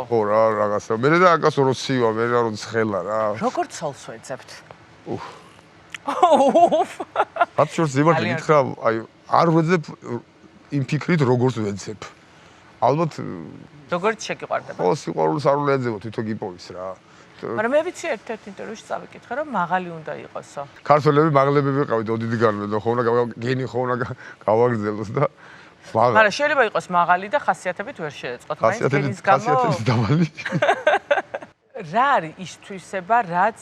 S7: ხო რა რაღაცა. მე და აკასო რო ცივა, მე რა რო ცხელა რა.
S1: როგორ ცოლს ვეძებთ?
S7: რაც შორს იმართი გითხრა, აი არ ვეძებ იმ ფიქრით როგორც ვეძებ. ალბათ
S1: როგორც შეგიყვარდება?
S7: ხო, სიყვარულს არ უნდა ეძებო, თვითონ გიპოვის რა.
S1: მაგრამ მე ვიცი ერთ-ერთ ინტერვიუში წავიკითხე, რომ მაღალი უნდა იყოსო.
S7: ქართველები მაღლები ვიყავით ოდიდიგანვე და ხო უნდა გენი ხო უნდა გავაგრძელოს და
S1: მაგრამ შეიძლება იყოს მაღალი და ხასიათებით ვერ შეეწყოთ, მაინც გენის გამო.
S7: ხასიათების დამალი.
S1: რა არის ის თვისება, რაც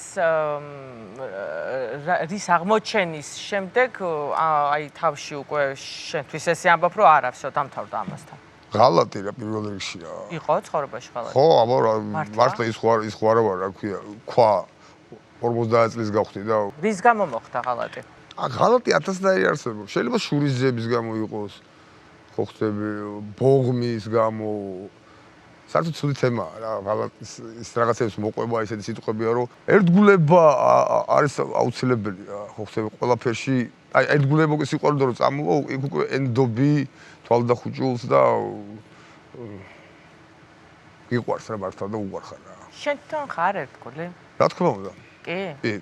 S1: რის აღმოჩენის შემდეგ აი თავში უკვე შენთვის ესე ამბობ, რომ არა, всё, დამთავრდა ამასთან.
S7: ღალატი რა პირველ რიგში რა.
S1: იყო ცხოვრებაში ღალატი?
S7: ხო, აბა რა, მართლა ის ხო არა ვარ, რა ქვია, ქვა 50 წლის გავხდი და
S1: რის გამო მოხდა ღალატი?
S7: ღალატი 1000-ნაირი არსებობს. შეიძლება შურის ძების გამო იყოს, ხო ხდები, ბოღმის გამო. საერთოდ ცუდი თემაა რა, ღალატის ის რაღაცებს მოყვება ისეთი სიტყვებია, რომ ერთგულება არის აუცილებელი რა, ხო ხდები ყველაფერში. აი ერთგულება უკვე სიყვარული რომ წამოვა, იქ უკვე ენდობი თვალდახუჭულს და გიყვარს რა მართლა და უყვარხარ რა.
S1: შენთან ხარ ერთგული?
S7: რა თქმა უნდა.
S1: კი?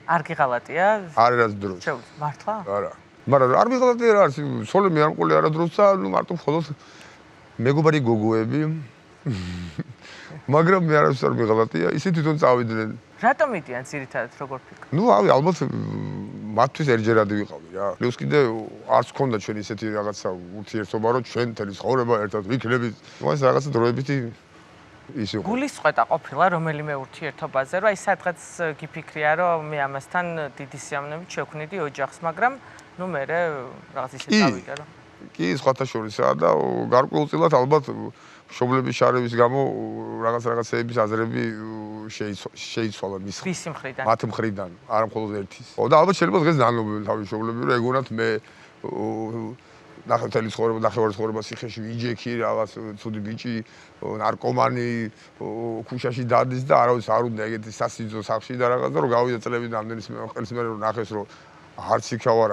S1: არ გიღალატია?
S7: არ არის დროს.
S1: მართლა?
S7: არა. მაგრამ არ მიღალატია რა, სოლემი არ მყოლი არა დროს და მარტო მხოლოდ მეგობარი გოგოები. მაგრამ მე არავის არ მიღალატია, ისინი თვითონ წავიდნენ.
S1: რატომ იდიან ძირითადად როგორ ფიქრობ?
S7: ალბათ მათთვის ერთჯერადი ვიყავი რა. პლუს კიდე არც ქონდა ჩვენ ისეთი რაღაცა ურთიერთობა, რომ ჩვენ თელი ცხოვრება ერთად ვიქნებით. მას რაღაცა დროებითი ის იყო.
S1: გულისწყეთა ყოფილა რომელიმე ურთიერთობაზე, რომ აი სადღაც გიფიქრია, რომ მე ამასთან დიდი სიამოვნებით შევქმნიდი ოჯახს, მაგრამ ნუ მე რაღაც ისე წავიდა რა.
S7: კი, სხვათა შორისაა და გარკვეულწილად ალბათ მშობლების შარების გამო რაღაცეების აზრები შეიცვალა
S1: მისი მხრიდან.
S7: მათ მხრიდან, არა მხოლოდ ერთის. და ალბათ შეიძლება დღეს ნანობები თავის მშობლები, რომ ეგონათ მე ნახევარი ცხოვრება სიხეში ვიჯექი, რაღაც ცუდი ბიჭი, ნარკომანი, ქუშაში დადის და არავის არ უნდა ეგეთი სასიძო სახში და რაღაც და რომ გავიდა წლები და ამდენის ყელს მე რომ ნახეს რომ არც იქავარ,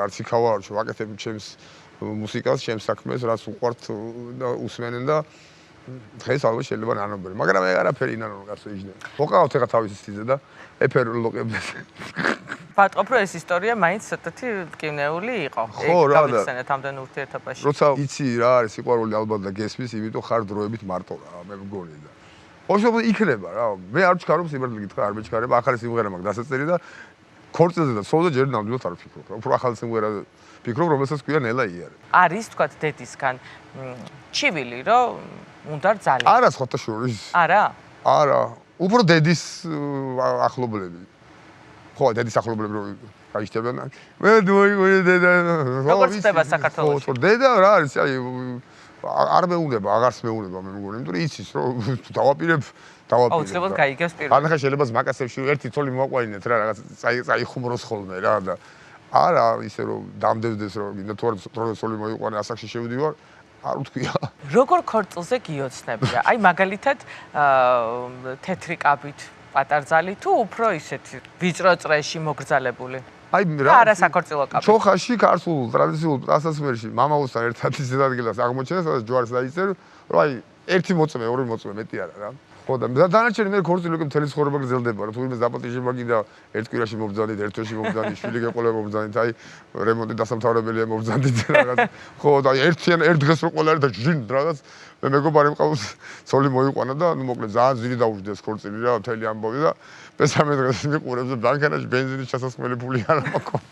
S7: ვაკეთებ ჩემს მუსიკას, ჩემს საქმეს, რაც უყვართ და უსმენენ და დღეს ალბათ შეიძლება ნანობები, მაგრამ მე არაფერი ნანო გასო იჯდნენ. მოყავთ ეხა თავის სტილზე და ეფერლოყებს.
S1: ვატყობ, რომ ეს ისტორია მაინც ცოტათი მტკივნეული იყო.
S7: ხო რა და
S1: გავიხსენეთ ამდენ ურთიერთობაში.
S7: როცა იცი რა არის სიყვარული ალბათ და გესმის, იმიტომ ხარ დროებით მარტო რა, მე მგონი და. უშუალოდ იქნება რა. მე არ ვჩქარობ სიმართლე გითხრა, არ მეჩქარება, ახალი სიმღერა მაქვს დასაწერი და ქორწილზე და სოლზე ჯერ ნამდვილად არ ვფიქრობ. უფრო ახალი სიმღერა ვფიქრობ, რომელსაც ქვია ნელა იარე.
S1: არის თქვა დედისგან ჩივილი, რომ უნდა ძალი.
S7: არა, სხვათა შორის.
S1: არა?
S7: არა. უფრო დედის ახლობლები. ხო, დედის ახლობლები რო გაიჩნდებიან. მე დუი დედა.
S1: როგორ ხდება საქართველოში?
S7: ხო, დედა რა არის, აი არ მეუნება, აღარს მეუნება მე მგონი, იმიტომ რომ იცის რომ დავაპირებ.
S1: აუცილებლად გაიგებს პირველად.
S7: ან ხა შეიძლება მაკასებში ერთი ცოლი მოაყვანინეთ რა, რაღაც წაიხუმროს ხოლმე რა და არა ისე რომ დამდევდეს რომ გინდა თუ არა პროფესორი მოიყვანე ასაკში შევდივარ არ ვთქვია.
S1: როგორ ქორწილზე გიოცნებია? აი მაგალითად თეთრი კაბით პატარძალი თუ უფრო ისეთი ვიწრო წრეში მოგრძალებული?
S7: აი
S1: რა არა საქორწილო კაბი.
S7: ჩოხაში ქართულ ტრადიციულ დასასვერში მამაოსთან ერთად ისეთ ადგილას აღმოჩენს, სადაც ჯვარს დაიწერო, რომ აი ერთი მოწმე, ორი მოწმე მეტი არა რა. ხო და დანარჩენი მე ქორწილი უკვე მთელი ცხოვრება გრძელდება, თუ იმის დაპატიჟება კიდე ერთ კვირაში მობრძანდით, ერთ თვეში მობრძანდით, შვილი გეყოლა მობრძანდით, აი რემონტი დასამთავრებელია მობრძანდით რაღაც. ხო და ერთ დღეს რო ყველა ერთად ჟინ რაღაც მე მეგობარი მყავს ცოლი მოიყვანა და ნუ მოკლედ ძალიან ძირი დაუждდეს ქორწილი რა მთელი ამბავი და მესამე დღეს მიყურებს და ბანკანაში ბენზინის ჩასასხმელი ფული არ მაქვს.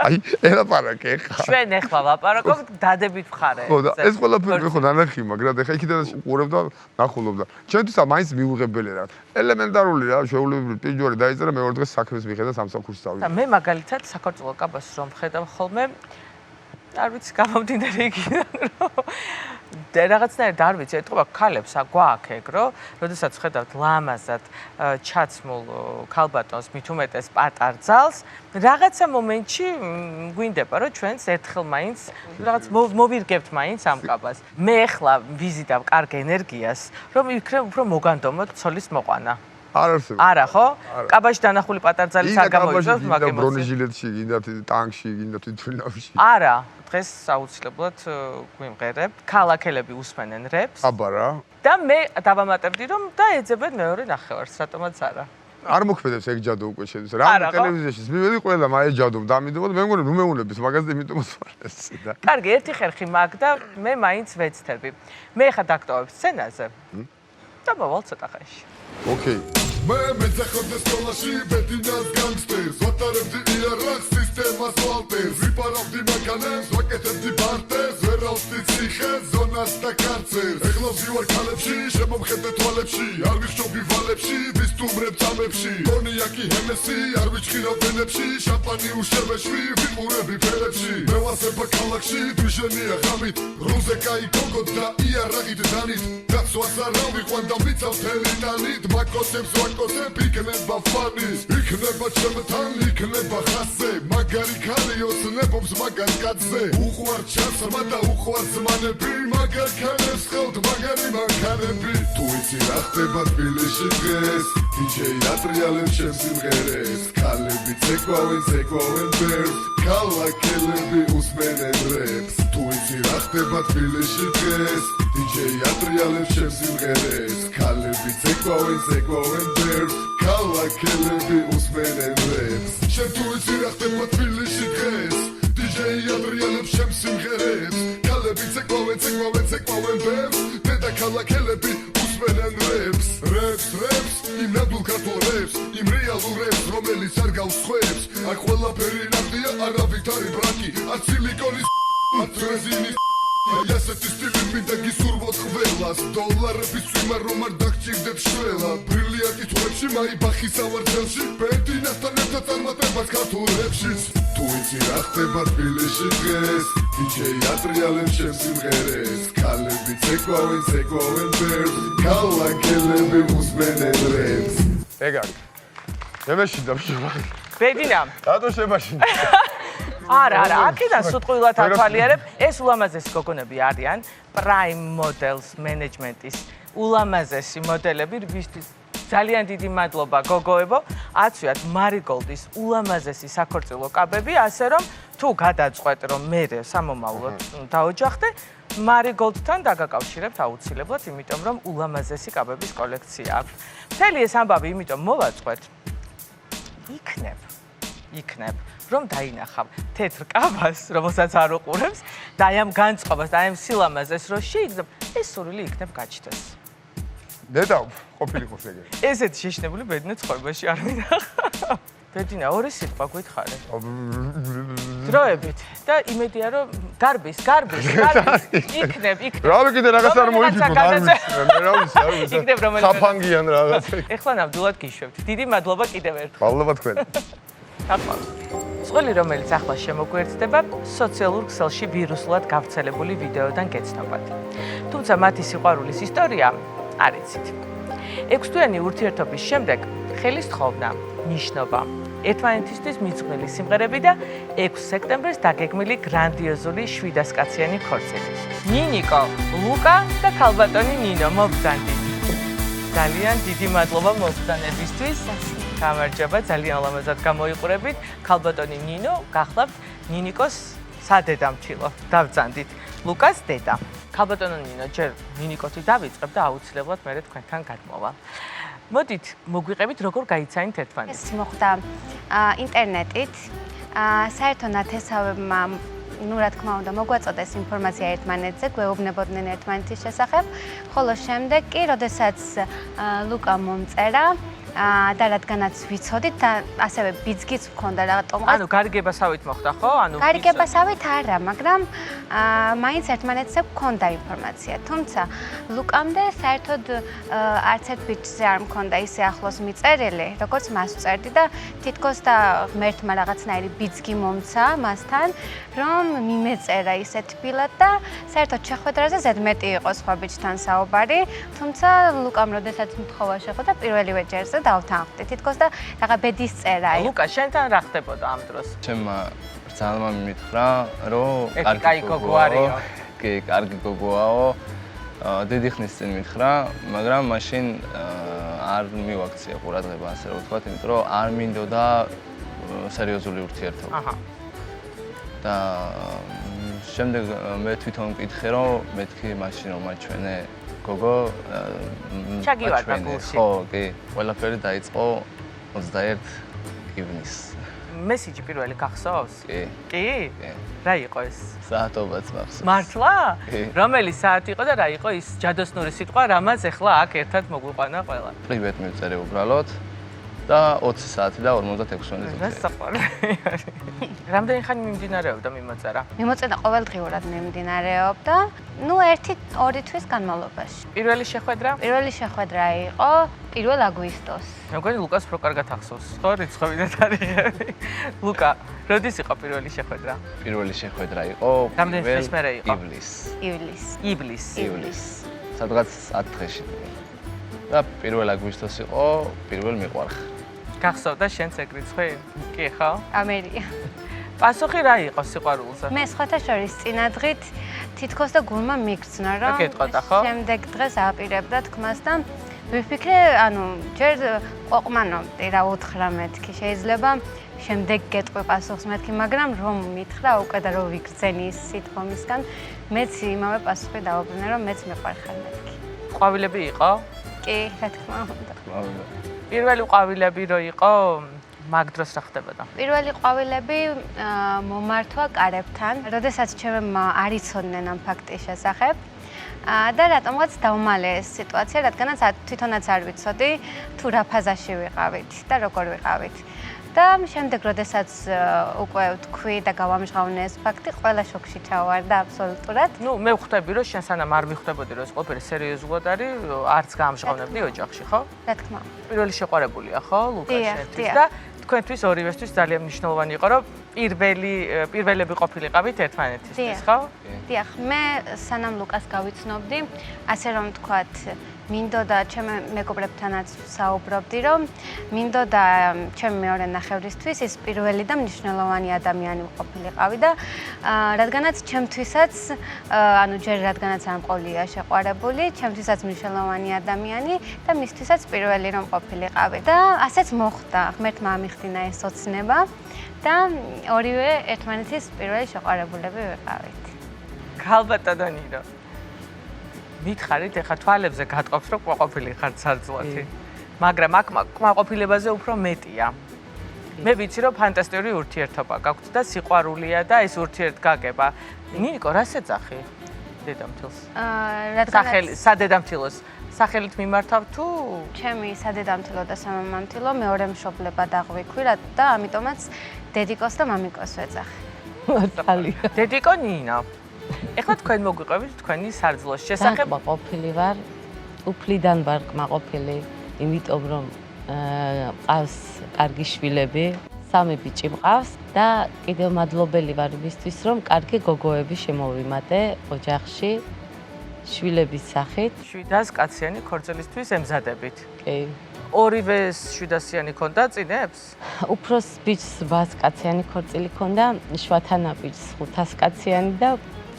S7: აი ელაპარაკე ხა.
S1: ჩვენ ახლა ვაპარაკობთ დადებით მხარე.
S7: ხო და ეს ყველაფერი მე ხო ნანახი მაგრამ ეხა იქიდან უყურებ და ნახულობ და ჩვენთვის მაინც მიუღებელი რა. ელემენტარული რა შეულებრივი პიჯორი დაიწერა მეორე დღეს საქმეს მიხედა სამსახურში წავიდა.
S1: და მე მაგალითად საქორწილო კაბას რომ ხედავ ხოლმე არ ვიცი გამომდინარე იქიდან რომ და რაღაცნაირად არ ვიცი ეთქობა ქალებს აგვაქვს ეგ რომ როდესაც ხედავთ ლამაზად ჩაცმულ ქალბატონს მით უმეტეს პატარძალს რაღაცა მომენტში გვინდება რომ ჩვენს ერთხელ მაინც რაღაც მოვირგებთ მაინც ამ კაბას მე ახლა ვიზიდავ კარგ ენერგიას რომ იქნებ უფრო მოგანდომოთ ცოლის მოყვანა
S7: არ არსებობს.
S1: არა ხო? კაბაში დანახული პატარძალის არ გამოიწვევს მაგ ემოციას.
S7: ბრონეჟილეთში, გინდა ტანკში, გინდა თვითმფრინავში.
S1: არა, დღეს აუცილებლად გვიმღერებ. ქალაქელები უსმენენ რეპს.
S7: აბა რა.
S1: და მე დავამატებდი რომ და ეძებენ მეორე ნახევარს, რატომაც არა.
S7: არ მოქმედებს ეგ ჯადო უკვე შედის. რა ტელევიზიაში მივედი ყველა მაე ჯადო დამიდობ და მე მგონი ნუ მეუნების მაგაზე იმიტომაც ვარ და.
S1: კარგი, ერთი ხერხი მაგ და მე მაინც ვეცდები. მე ხა დაქტოვებ სცენაზე. და მოვალ ცოტა ხანში.
S7: ოკეი.
S8: მე მეძახობდეს სკოლაში ბედინას განგსტერს ვატარებდი იარაღს სისტემას ვალტერს ვიპარავდი მანქანებს ვაკეთებდი ბარტერს ვერავსდი ციხეს ზონას და კარცერს ეხლავსი ვარ ქალებში შემომხედე თვალებში არ ვიხშობი ვალებში ვისტუმრებ წამებში კონიაკი ჰენესი არ ვიჩხირავ ვენებში შამპანი უშევეში ვიყურები ფერებში მე ვასება ქალაქში თვიშენია ღამით რუზეკაი გოგოთ და იარაღით დანით დაცვას არ ვიყვან და მიცავ თელინანით მაკოსებს ვაკოსებ იქნება ფანი იქნება ჩემთან იქნება ხასე მაგარი ქალი ოცნებობს მაგარ კაცზე უყვარ ჩასმა და უყვარ ზმანები მაგარ ქალებს ხავთ მაგარი მანქანები თუ იცი რა ხდება თბილისში დღეს დიჯეი ატრიალებს ჩემს სიმღერებს ქალები ცეკვავენ ბერს ქალაქელები უსმენენ რეპს თუ იცი რა ხდება თბილისში დღეს დიჯეი ატრიალებს ჩემს სიმღერებს ქალები ცეკვავენ ბერს ქალაქელები უსმენენ რეპს შენ თუ იცი რა ხდება თბილისში დღეს დიჯეი ატრიალებს ჩემს სიმღერებს ქალები ცეკვავენ ბერს დედა ქალაქელები უსმენენ რეპს იმ ნამდვილ ქართულ რეპს იმ რეალურ რეპს რომელიც არ გავსხვევს აქ ყველაფერი ნამდვილია არავით არის ბრაკი არც სილიკონის არც რეზინის აი ასეთი სტილი მინდა გისურვოთ ყველას დოლარების წვიმა რომ არ დაგჭირდეთ შველა ბრილიანტი თვალებში მაიბახი სავარძელში ბენდინასთან ერთად წარმატებას ქართულ რეპშიც თუ იცი რა ხდება თბილისში დღეს დიჯეი ატრიალებს ჩემს სიმღერებს ქალები ცეკვავენ ბერს ქალაქელები უსმენენ რეპს
S7: ეგ არის მე მეშინდა
S1: ბედინა
S7: რატო შემაშინდა
S1: არა, აქედან სუტყვილად ათვალიერებ, ეს ულამაზესი გოგონები არიან Prime Models Management-ის ულამაზესი მოდელები, ვისთვის ძალიან დიდი მადლობა გოგოებო, აცვიათ Marigold-ის ულამაზესი საქორწილო კაბები, ასე რომ თუ გადაწყვეტ რომ მე სამომავლოდ დაოჯახდე, Marigold-თან დაგაკავშირებთ აუცილებლად, იმიტომ რომ ულამაზესი კაბების კოლექცია აქვს. მთელი ეს ამბავი იმიტომ მოვაწყვეთ. იქნებ რომ დაინახავ თეთრ კაბას, რომელსაც არ უყურებს, და აი ამ განწყობას, და აი ამ სილამაზეს რო შეიგრძნობ, ეს სურვილი იქნებ გაჩნდეს.
S7: დედა ყოფილიყოს ეგრე.
S1: ესეთი შეშინებული ბედინა ცხოვრებაში არ მინახავ. ბედინა, ორი სიტყვა გითხარი. დროებით და იმედია რომ გარბის. იქნებ.
S7: რავი კიდე რაღაც არ მოიფიქროთ, არ ვიცი.
S1: იქნებ რომელიც
S7: საფანგიან რაღაც.
S1: ეხლა ნამდვილად გიშვებთ. დიდი მადლობა კიდევ ერთხელ.
S7: მადლობა თქვენ.
S1: წყვილი, რომელიც ახლა შემოგვეერთდება, სოციალურ ქსელში ვირუსულად გავრცელებული ვიდეოდან გეცნობათ. თუმცა მათი სიყვარულის ისტორია არ იცით. 6 თვიანი ურთიერთობის შემდეგ ხელის თხოვნა, ნიშნობა, ერთმანეთისთვის მიძღვნილი სიმღერები და 6 სექტემბერს დაგეგმილი გრანდიოზული 700 კაციანი ქორწილი. ნინიკო, ლუკა და ქალბატონი ნინო მობრძანდით. ძალიან დიდი მადლობა მობრძანებისთვის. გამარჯობა, ძალიან ლამაზად გამოიყურებით. ქალბატონი ნინო გახლავთ ნინიკოს სადედამთილო. დავბრძანდით. ლუკას დედა. ქალბატონო ნინო, ჯერ ნინიკოთი დავიწყებ და აუცილებლად მე თქვენთან გადმოვალ. მოდით, მოგვიყევით როგორ გაიცანით ერთმანეთს.
S9: ეს მოხდა ინტერნეტით. საერთო ნათესავებმა რა თქმა უნდა მოგვაწოდეს ინფორმაცია ერთმანეთზე, გვეუბნებოდნენ ერთმანეთის შესახებ, ხოლო შემდეგ კი, როდესაც ლუკა მომწერა და რადგანაც ვიცოდით და ასევე ბიძგიც მქონდა რატომღაც.
S1: ანუ გარიგებასავით მოხდა, ხო? ანუ
S9: გარიგებასავით არა, მაგრამ მაინც ერთმანეთზე მქონდა ინფორმაცია. თუმცა ლუკამდე საერთოდ არც ერთ ბიჭზე არ მქონდა ისე ახლოს მიწერილი, როგორც მას წერდი და თითქოს და ღმერთმა რაღაცნაირი ბიძგი მომცა მასთან, რომ მიმეწერა ისე თბილად და საერთოდ შეხვედრაზე ზედმეტი იყო სხვა ბიჭთან საუბარი, თუმცა ლუკამ როდესაც მთხოვა შეხვედრა პირველივე ჯერზე დავთანხმდი თითქოს და რაღა ბედის წერა იყო.
S1: ლუკა, შენთან რა ხდებოდა ამ დროს?
S10: ჩემმა ბრძანმა მიმითხრა, რომ
S1: კაი გოგო არისო.
S10: კი, კარგი გოგოაო. დიდი ხნის წინ მითხრა, მაგრამ მაშინ არ მივაქცია ყურადღება, ასე რომ ვთქვათ, იმიტომ რომ არ მინდოდა სერიოზული ურთიერთობა. აჰა. და შემდეგ მე თვითონ მკითხე, რომ მეთქი მაშინ რომ მაჩვენე გოგო
S1: ჩაგივარდა გულში.
S10: ხო, კი, ყველაფერი დაიწყო 21 ივნისს.
S1: მესიჯი პირველი გახსოვს?
S10: კი.
S1: კი? რა იყო ეს?
S10: საათობაც მახსოვს.
S1: მართლა?
S10: კი.
S1: რომელი საათი იყო და რა იყო ის ჯადოსნური სიტყვა, რამაც ახლა აქ ერთად მოგვიყვანა ყველა?
S10: პრივეტ მივწერე უბრალოდ და 20 საათი და 46 მინუტი.
S1: რა საყვარელი არის. რამდენი ხანი მიმდინარეობდა მიმოწერა?
S9: მიმოწერა ყოველდღიურად მიმდინარეობდა. ნუ 1-2 თვის განმავლობაში.
S1: პირველი შეხვედრა?
S9: პირველი შეხვედრა იყო 1 აგვისტოს.
S1: მე მგონი ლუკას უფრო კარგად ახსოვს, ხო, რიცხვები და თარიღები. ლუკა, როდის იყო პირველი შეხვედრა?
S10: პირველი შეხვედრა იყო
S1: რამდენი დღის მერე იყო?
S10: ივლისს. სადღაც 10 დღეში. და 1 აგვისტოს იყო პირველ მიყვარხ.
S1: გახსოვდა შენც ეგ რიცხვი? კი, ხო?
S9: ამერია.
S1: პასუხი რა იყო სიყვარულზე?
S9: მე სხვათა შორის წინადღით თითქოს და გულმა მიგრძნა, რომ შემდეგ დღეს აპირებდა თქმას და ვიფიქრე, ანუ ჯერ ყვაყმანობდი რა უთხრა მეთქი, შეიძლება შემდეგ გეტყვი პასუხს მეთქი, მაგრამ რომ მითხრა უკვე და რომ ვიგრძენი ის სიტყვისგან, მეც იმავე პასუხი დავუბრუნე, რომ მეც მიყვარხარ მეთქი.
S1: ყვავილები იყო?
S9: კი, რა თქმა უნდა.
S1: პირველი ყვავილები რო იყო, მაგ დროს რა ხდებოდა?
S9: პირველი ყვავილები მომართვა კარებთან, როდესაც ჩემმა არ იცოდნენ ამ ფაქტის შესახებ. და რატომღაც დავმალე ეს სიტუაცია, რადგანაც თვითონაც არ ვიცოდი თუ რა ფაზაში ვიყავით და როგორ ვიყავით. და შემდეგ, როდესაც უკვე ვთქვი და გავამჟღავნე ეს ფაქტი, ყველა შოკში ჩავარდა აბსოლუტურად.
S1: ნუ მე ვხვდები, რომ შენ სანამ არ მიხვდებოდი, რომ ეს ყველაფერი სერიოზულად არის, არც გაამჟღავნებდი ოჯახში, ხო?
S9: რა თქმა უნდა.
S1: პირველი შეყვარებულია, ხო, ლუკა შენთვის და თქვენთვის ორივესთვის ძალიან მნიშვნელოვანი იყო, რომ პირველები ყოფილიყავით ერთმანეთისთვის, ხო?
S9: დიახ, მე სანამ ლუკას გავიცნობდი, ასე რომ ვთქვათ, მინდოდა ჩემ მეგობრებთანაც საუბრობდი, რომ მინდოდა ჩემ მეორე ნახევრისთვის ის პირველი და მნიშვნელოვანი ადამიანი ყოფილიყავი და რადგანაც ჩემთვისაც, ანუ ჯერ რადგანაც არ მყოლია შეყვარებული, ჩემთვისაც მნიშვნელოვანი ადამიანი და მისთვისაც პირველი რომ ყოფილიყავი. და ასეც მოხდა, ღმერთმა ამიხდინა ეს ოცნება და ორივე ერთმანეთის პირველი შეყვარებულები ვიყავით.
S1: ქალბატონო ნინო. მითხარით, ეხა თვალებზე გატყობს, რომ ყვაყოფილი ხართ სარძლათი. მაგრამ აქ ყვაყოფილებაზე უფრო მეტია. მე ვიცი, რომ ფანტასტიკური ურთიერთობა გაქვთ და სიყვარულია და ეს ურთიერთგაგება. ნინიკო, რას ეძახი დედამთილს? სადედამთილოს სახელით მიმართავ თუ?
S9: ჩემი სადედამთილო და სამამამთილო მეორე მშობლებად დაღვიქვი და ამიტომაც დედიკოს და მამიკოს ვეძახი.
S1: მართალია. დედიკო ნინო. ეხლა თქვენ მოგვიყვებით თქვენი სარძლოს შესახებ.
S11: კმაყოფილი ვარ, უფლიდან ვარ კმაყოფილი, იმიტომ რომ მყავს კარგი შვილები, 3 ბიჭი მყავს და კიდევ მადლობელი ვარ იმისთვის, რომ კარგი გოგოები შემოვიმატე ოჯახში შვილების სახით.
S1: 700 კაციანი ქორწილისთვის ემზადებით.
S11: კი.
S1: ორივე 700-იანი ქონდა წინებს?
S11: უფროს ბიჭს 800-კაციანი ქორწილი ქონდა, შვათანა ბიჭს 500-კაციანი და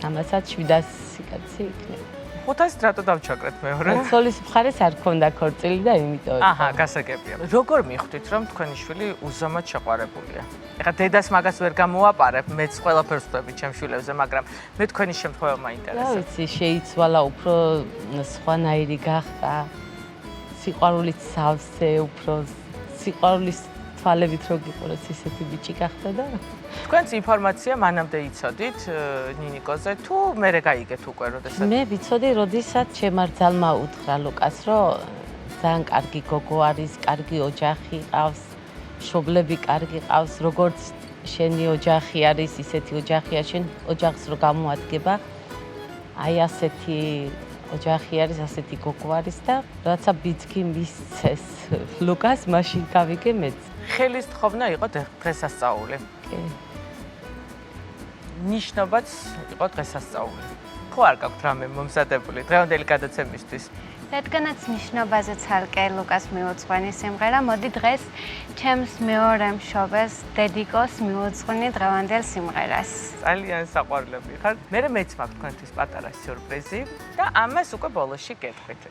S11: ამასაც 700 კაცი იქნება.
S1: 500 რატო დავჩაკრეთ მეორე?
S11: ცოლის მხარეს არ ქონდა ქორწილი და იმიტომ.
S1: აჰა, გასაგებია. როგორ მიხვდით, რომ თქვენი შვილი უზომოდ შეყვარებულია? ეხლა დედას მაგას ვერ გამოვაპარებ, მეც ყველაფერს ხვდები ჩემ შვილებზე, მაგრამ მე თქვენი შემთხვევა მაინტერესებს.
S11: რა ვიცი, შეიცვალა უფრო სხვანაირი გახდა. სიყვარულით სავსე, უფრო სიყვარულის თვალებით რო გიყურეთ, ისეთი ბიჭი გახდა და
S1: თქვენს ინფორმაცია მანამდე იცოდით ნინიკოზე თუ მერე გაიგეთ უკვე როდესაც?
S11: მე ვიცოდი, როდესაც ჩემ რძალმა უთხრა ლუკას, რომ ძალიან კარგი გოგო არის, კარგი ოჯახი ყავს, მშობლები კარგი ყავს, როგორც შენი ოჯახი არის, ისეთი ოჯახია შენ ოჯახს რო გამოადგება. აი ასეთი ოჯახი არის, ასეთი გოგო არის და რაცა ბიძგი მისცეს ლუკას, მაშინ გავიგე მეც.
S1: ხელის თხოვნა იყო დღესასწაული.
S11: კი.
S1: ნიშნობაც იყო დღესასწაული. ხო არ გაქვთ რამე მომზადებული დღევანდელი გადაცემისთვის?
S9: რადგანაც ნიშნობაზე ცალკე ლუკას მიუძღვენი სიმღერა, მოდი დღეს ჩემს მეორე მშობელს, დედიკოს მიუძღვენი დღევანდელ სიმღერას.
S1: ძალიან საყვარლები ხარ. მე მეც მაქვს თქვენთვის პატარა სიურპრიზი და ამას უკვე ბოლოში გეტყვით.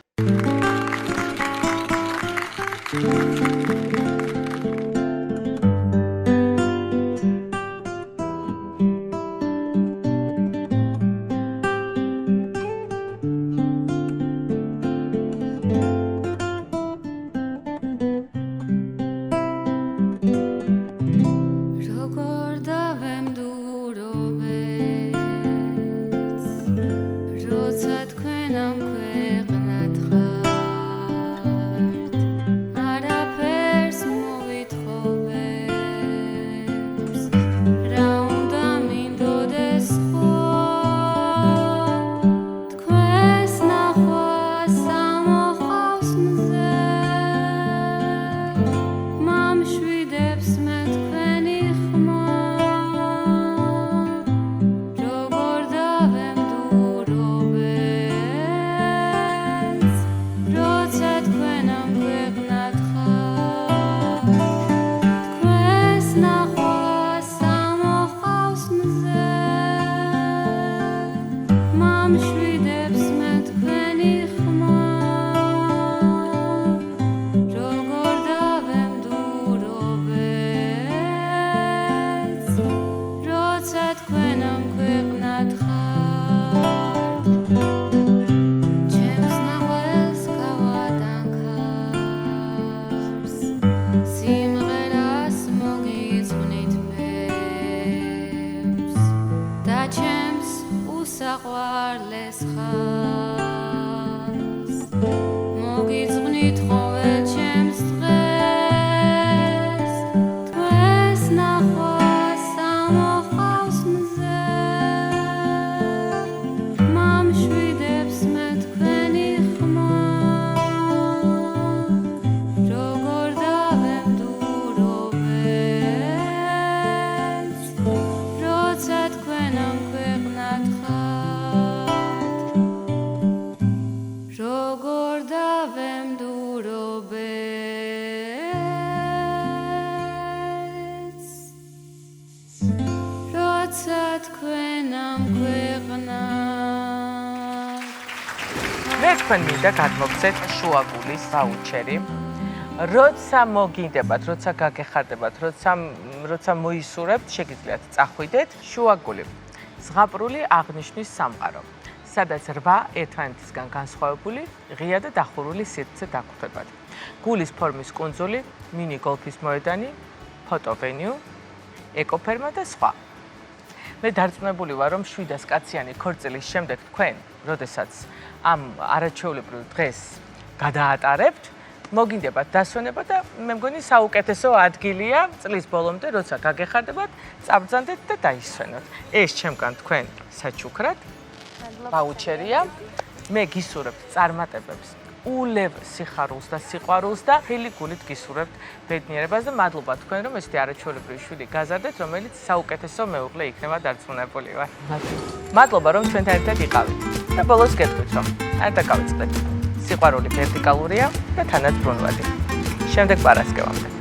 S1: თქვენ მინდა გადმოგცეთ შუაგულის ვაუჩერი. როცა მოგინდებათ, როცა გაგეხარდებათ, როცა მოისურვებთ, შეგიძლიათ წახვიდეთ შუაგული. ზღაპრული აღნიშნის სამყარო, სადაც 8 ერთმანეთისგან განსხვავებული, ღია და დახურული სივრცე დაგხვდებათ. გულის ფორმის კუნძული, მინი გოლფის მოედანი, ფოტოვენიუ, ეკოფერმა და სხვა. მე დარწმუნებული ვარ, რომ 700 კაციანი ქორწილის შემდეგ თქვენ, როდესაც ამ არაჩვეულებრივ დღეს გადაატარებთ, მოგინდებათ დასვენება და მე მგონი საუკეთესო ადგილია წლის ბოლომდე, როცა გაგეხარდებათ, წაბრძანდეთ და დაისვენოთ. ეს ჩემგან თქვენ საჩუქრად ვაუჩერია. მე გისურვებთ წარმატებებს, ულევ სიხარულს და სიყვარულს და ხელი გულით გისურვებთ ბედნიერებას და მადლობა თქვენ, რომ ესეთი არაჩვეულებრივი შვილი გაზარდეთ, რომელიც საუკეთესო მეუღლე იქნება დარწმუნებული ვარ. მადლობა, რომ ჩვენთან ერთად იყავით. და ბოლოს გეტყვით, რომ არ დაგავიწყდეთ. სიყვარული ვერტიკალურია და თანაც ბრუნვადი. შემდეგ პარასკევამდე.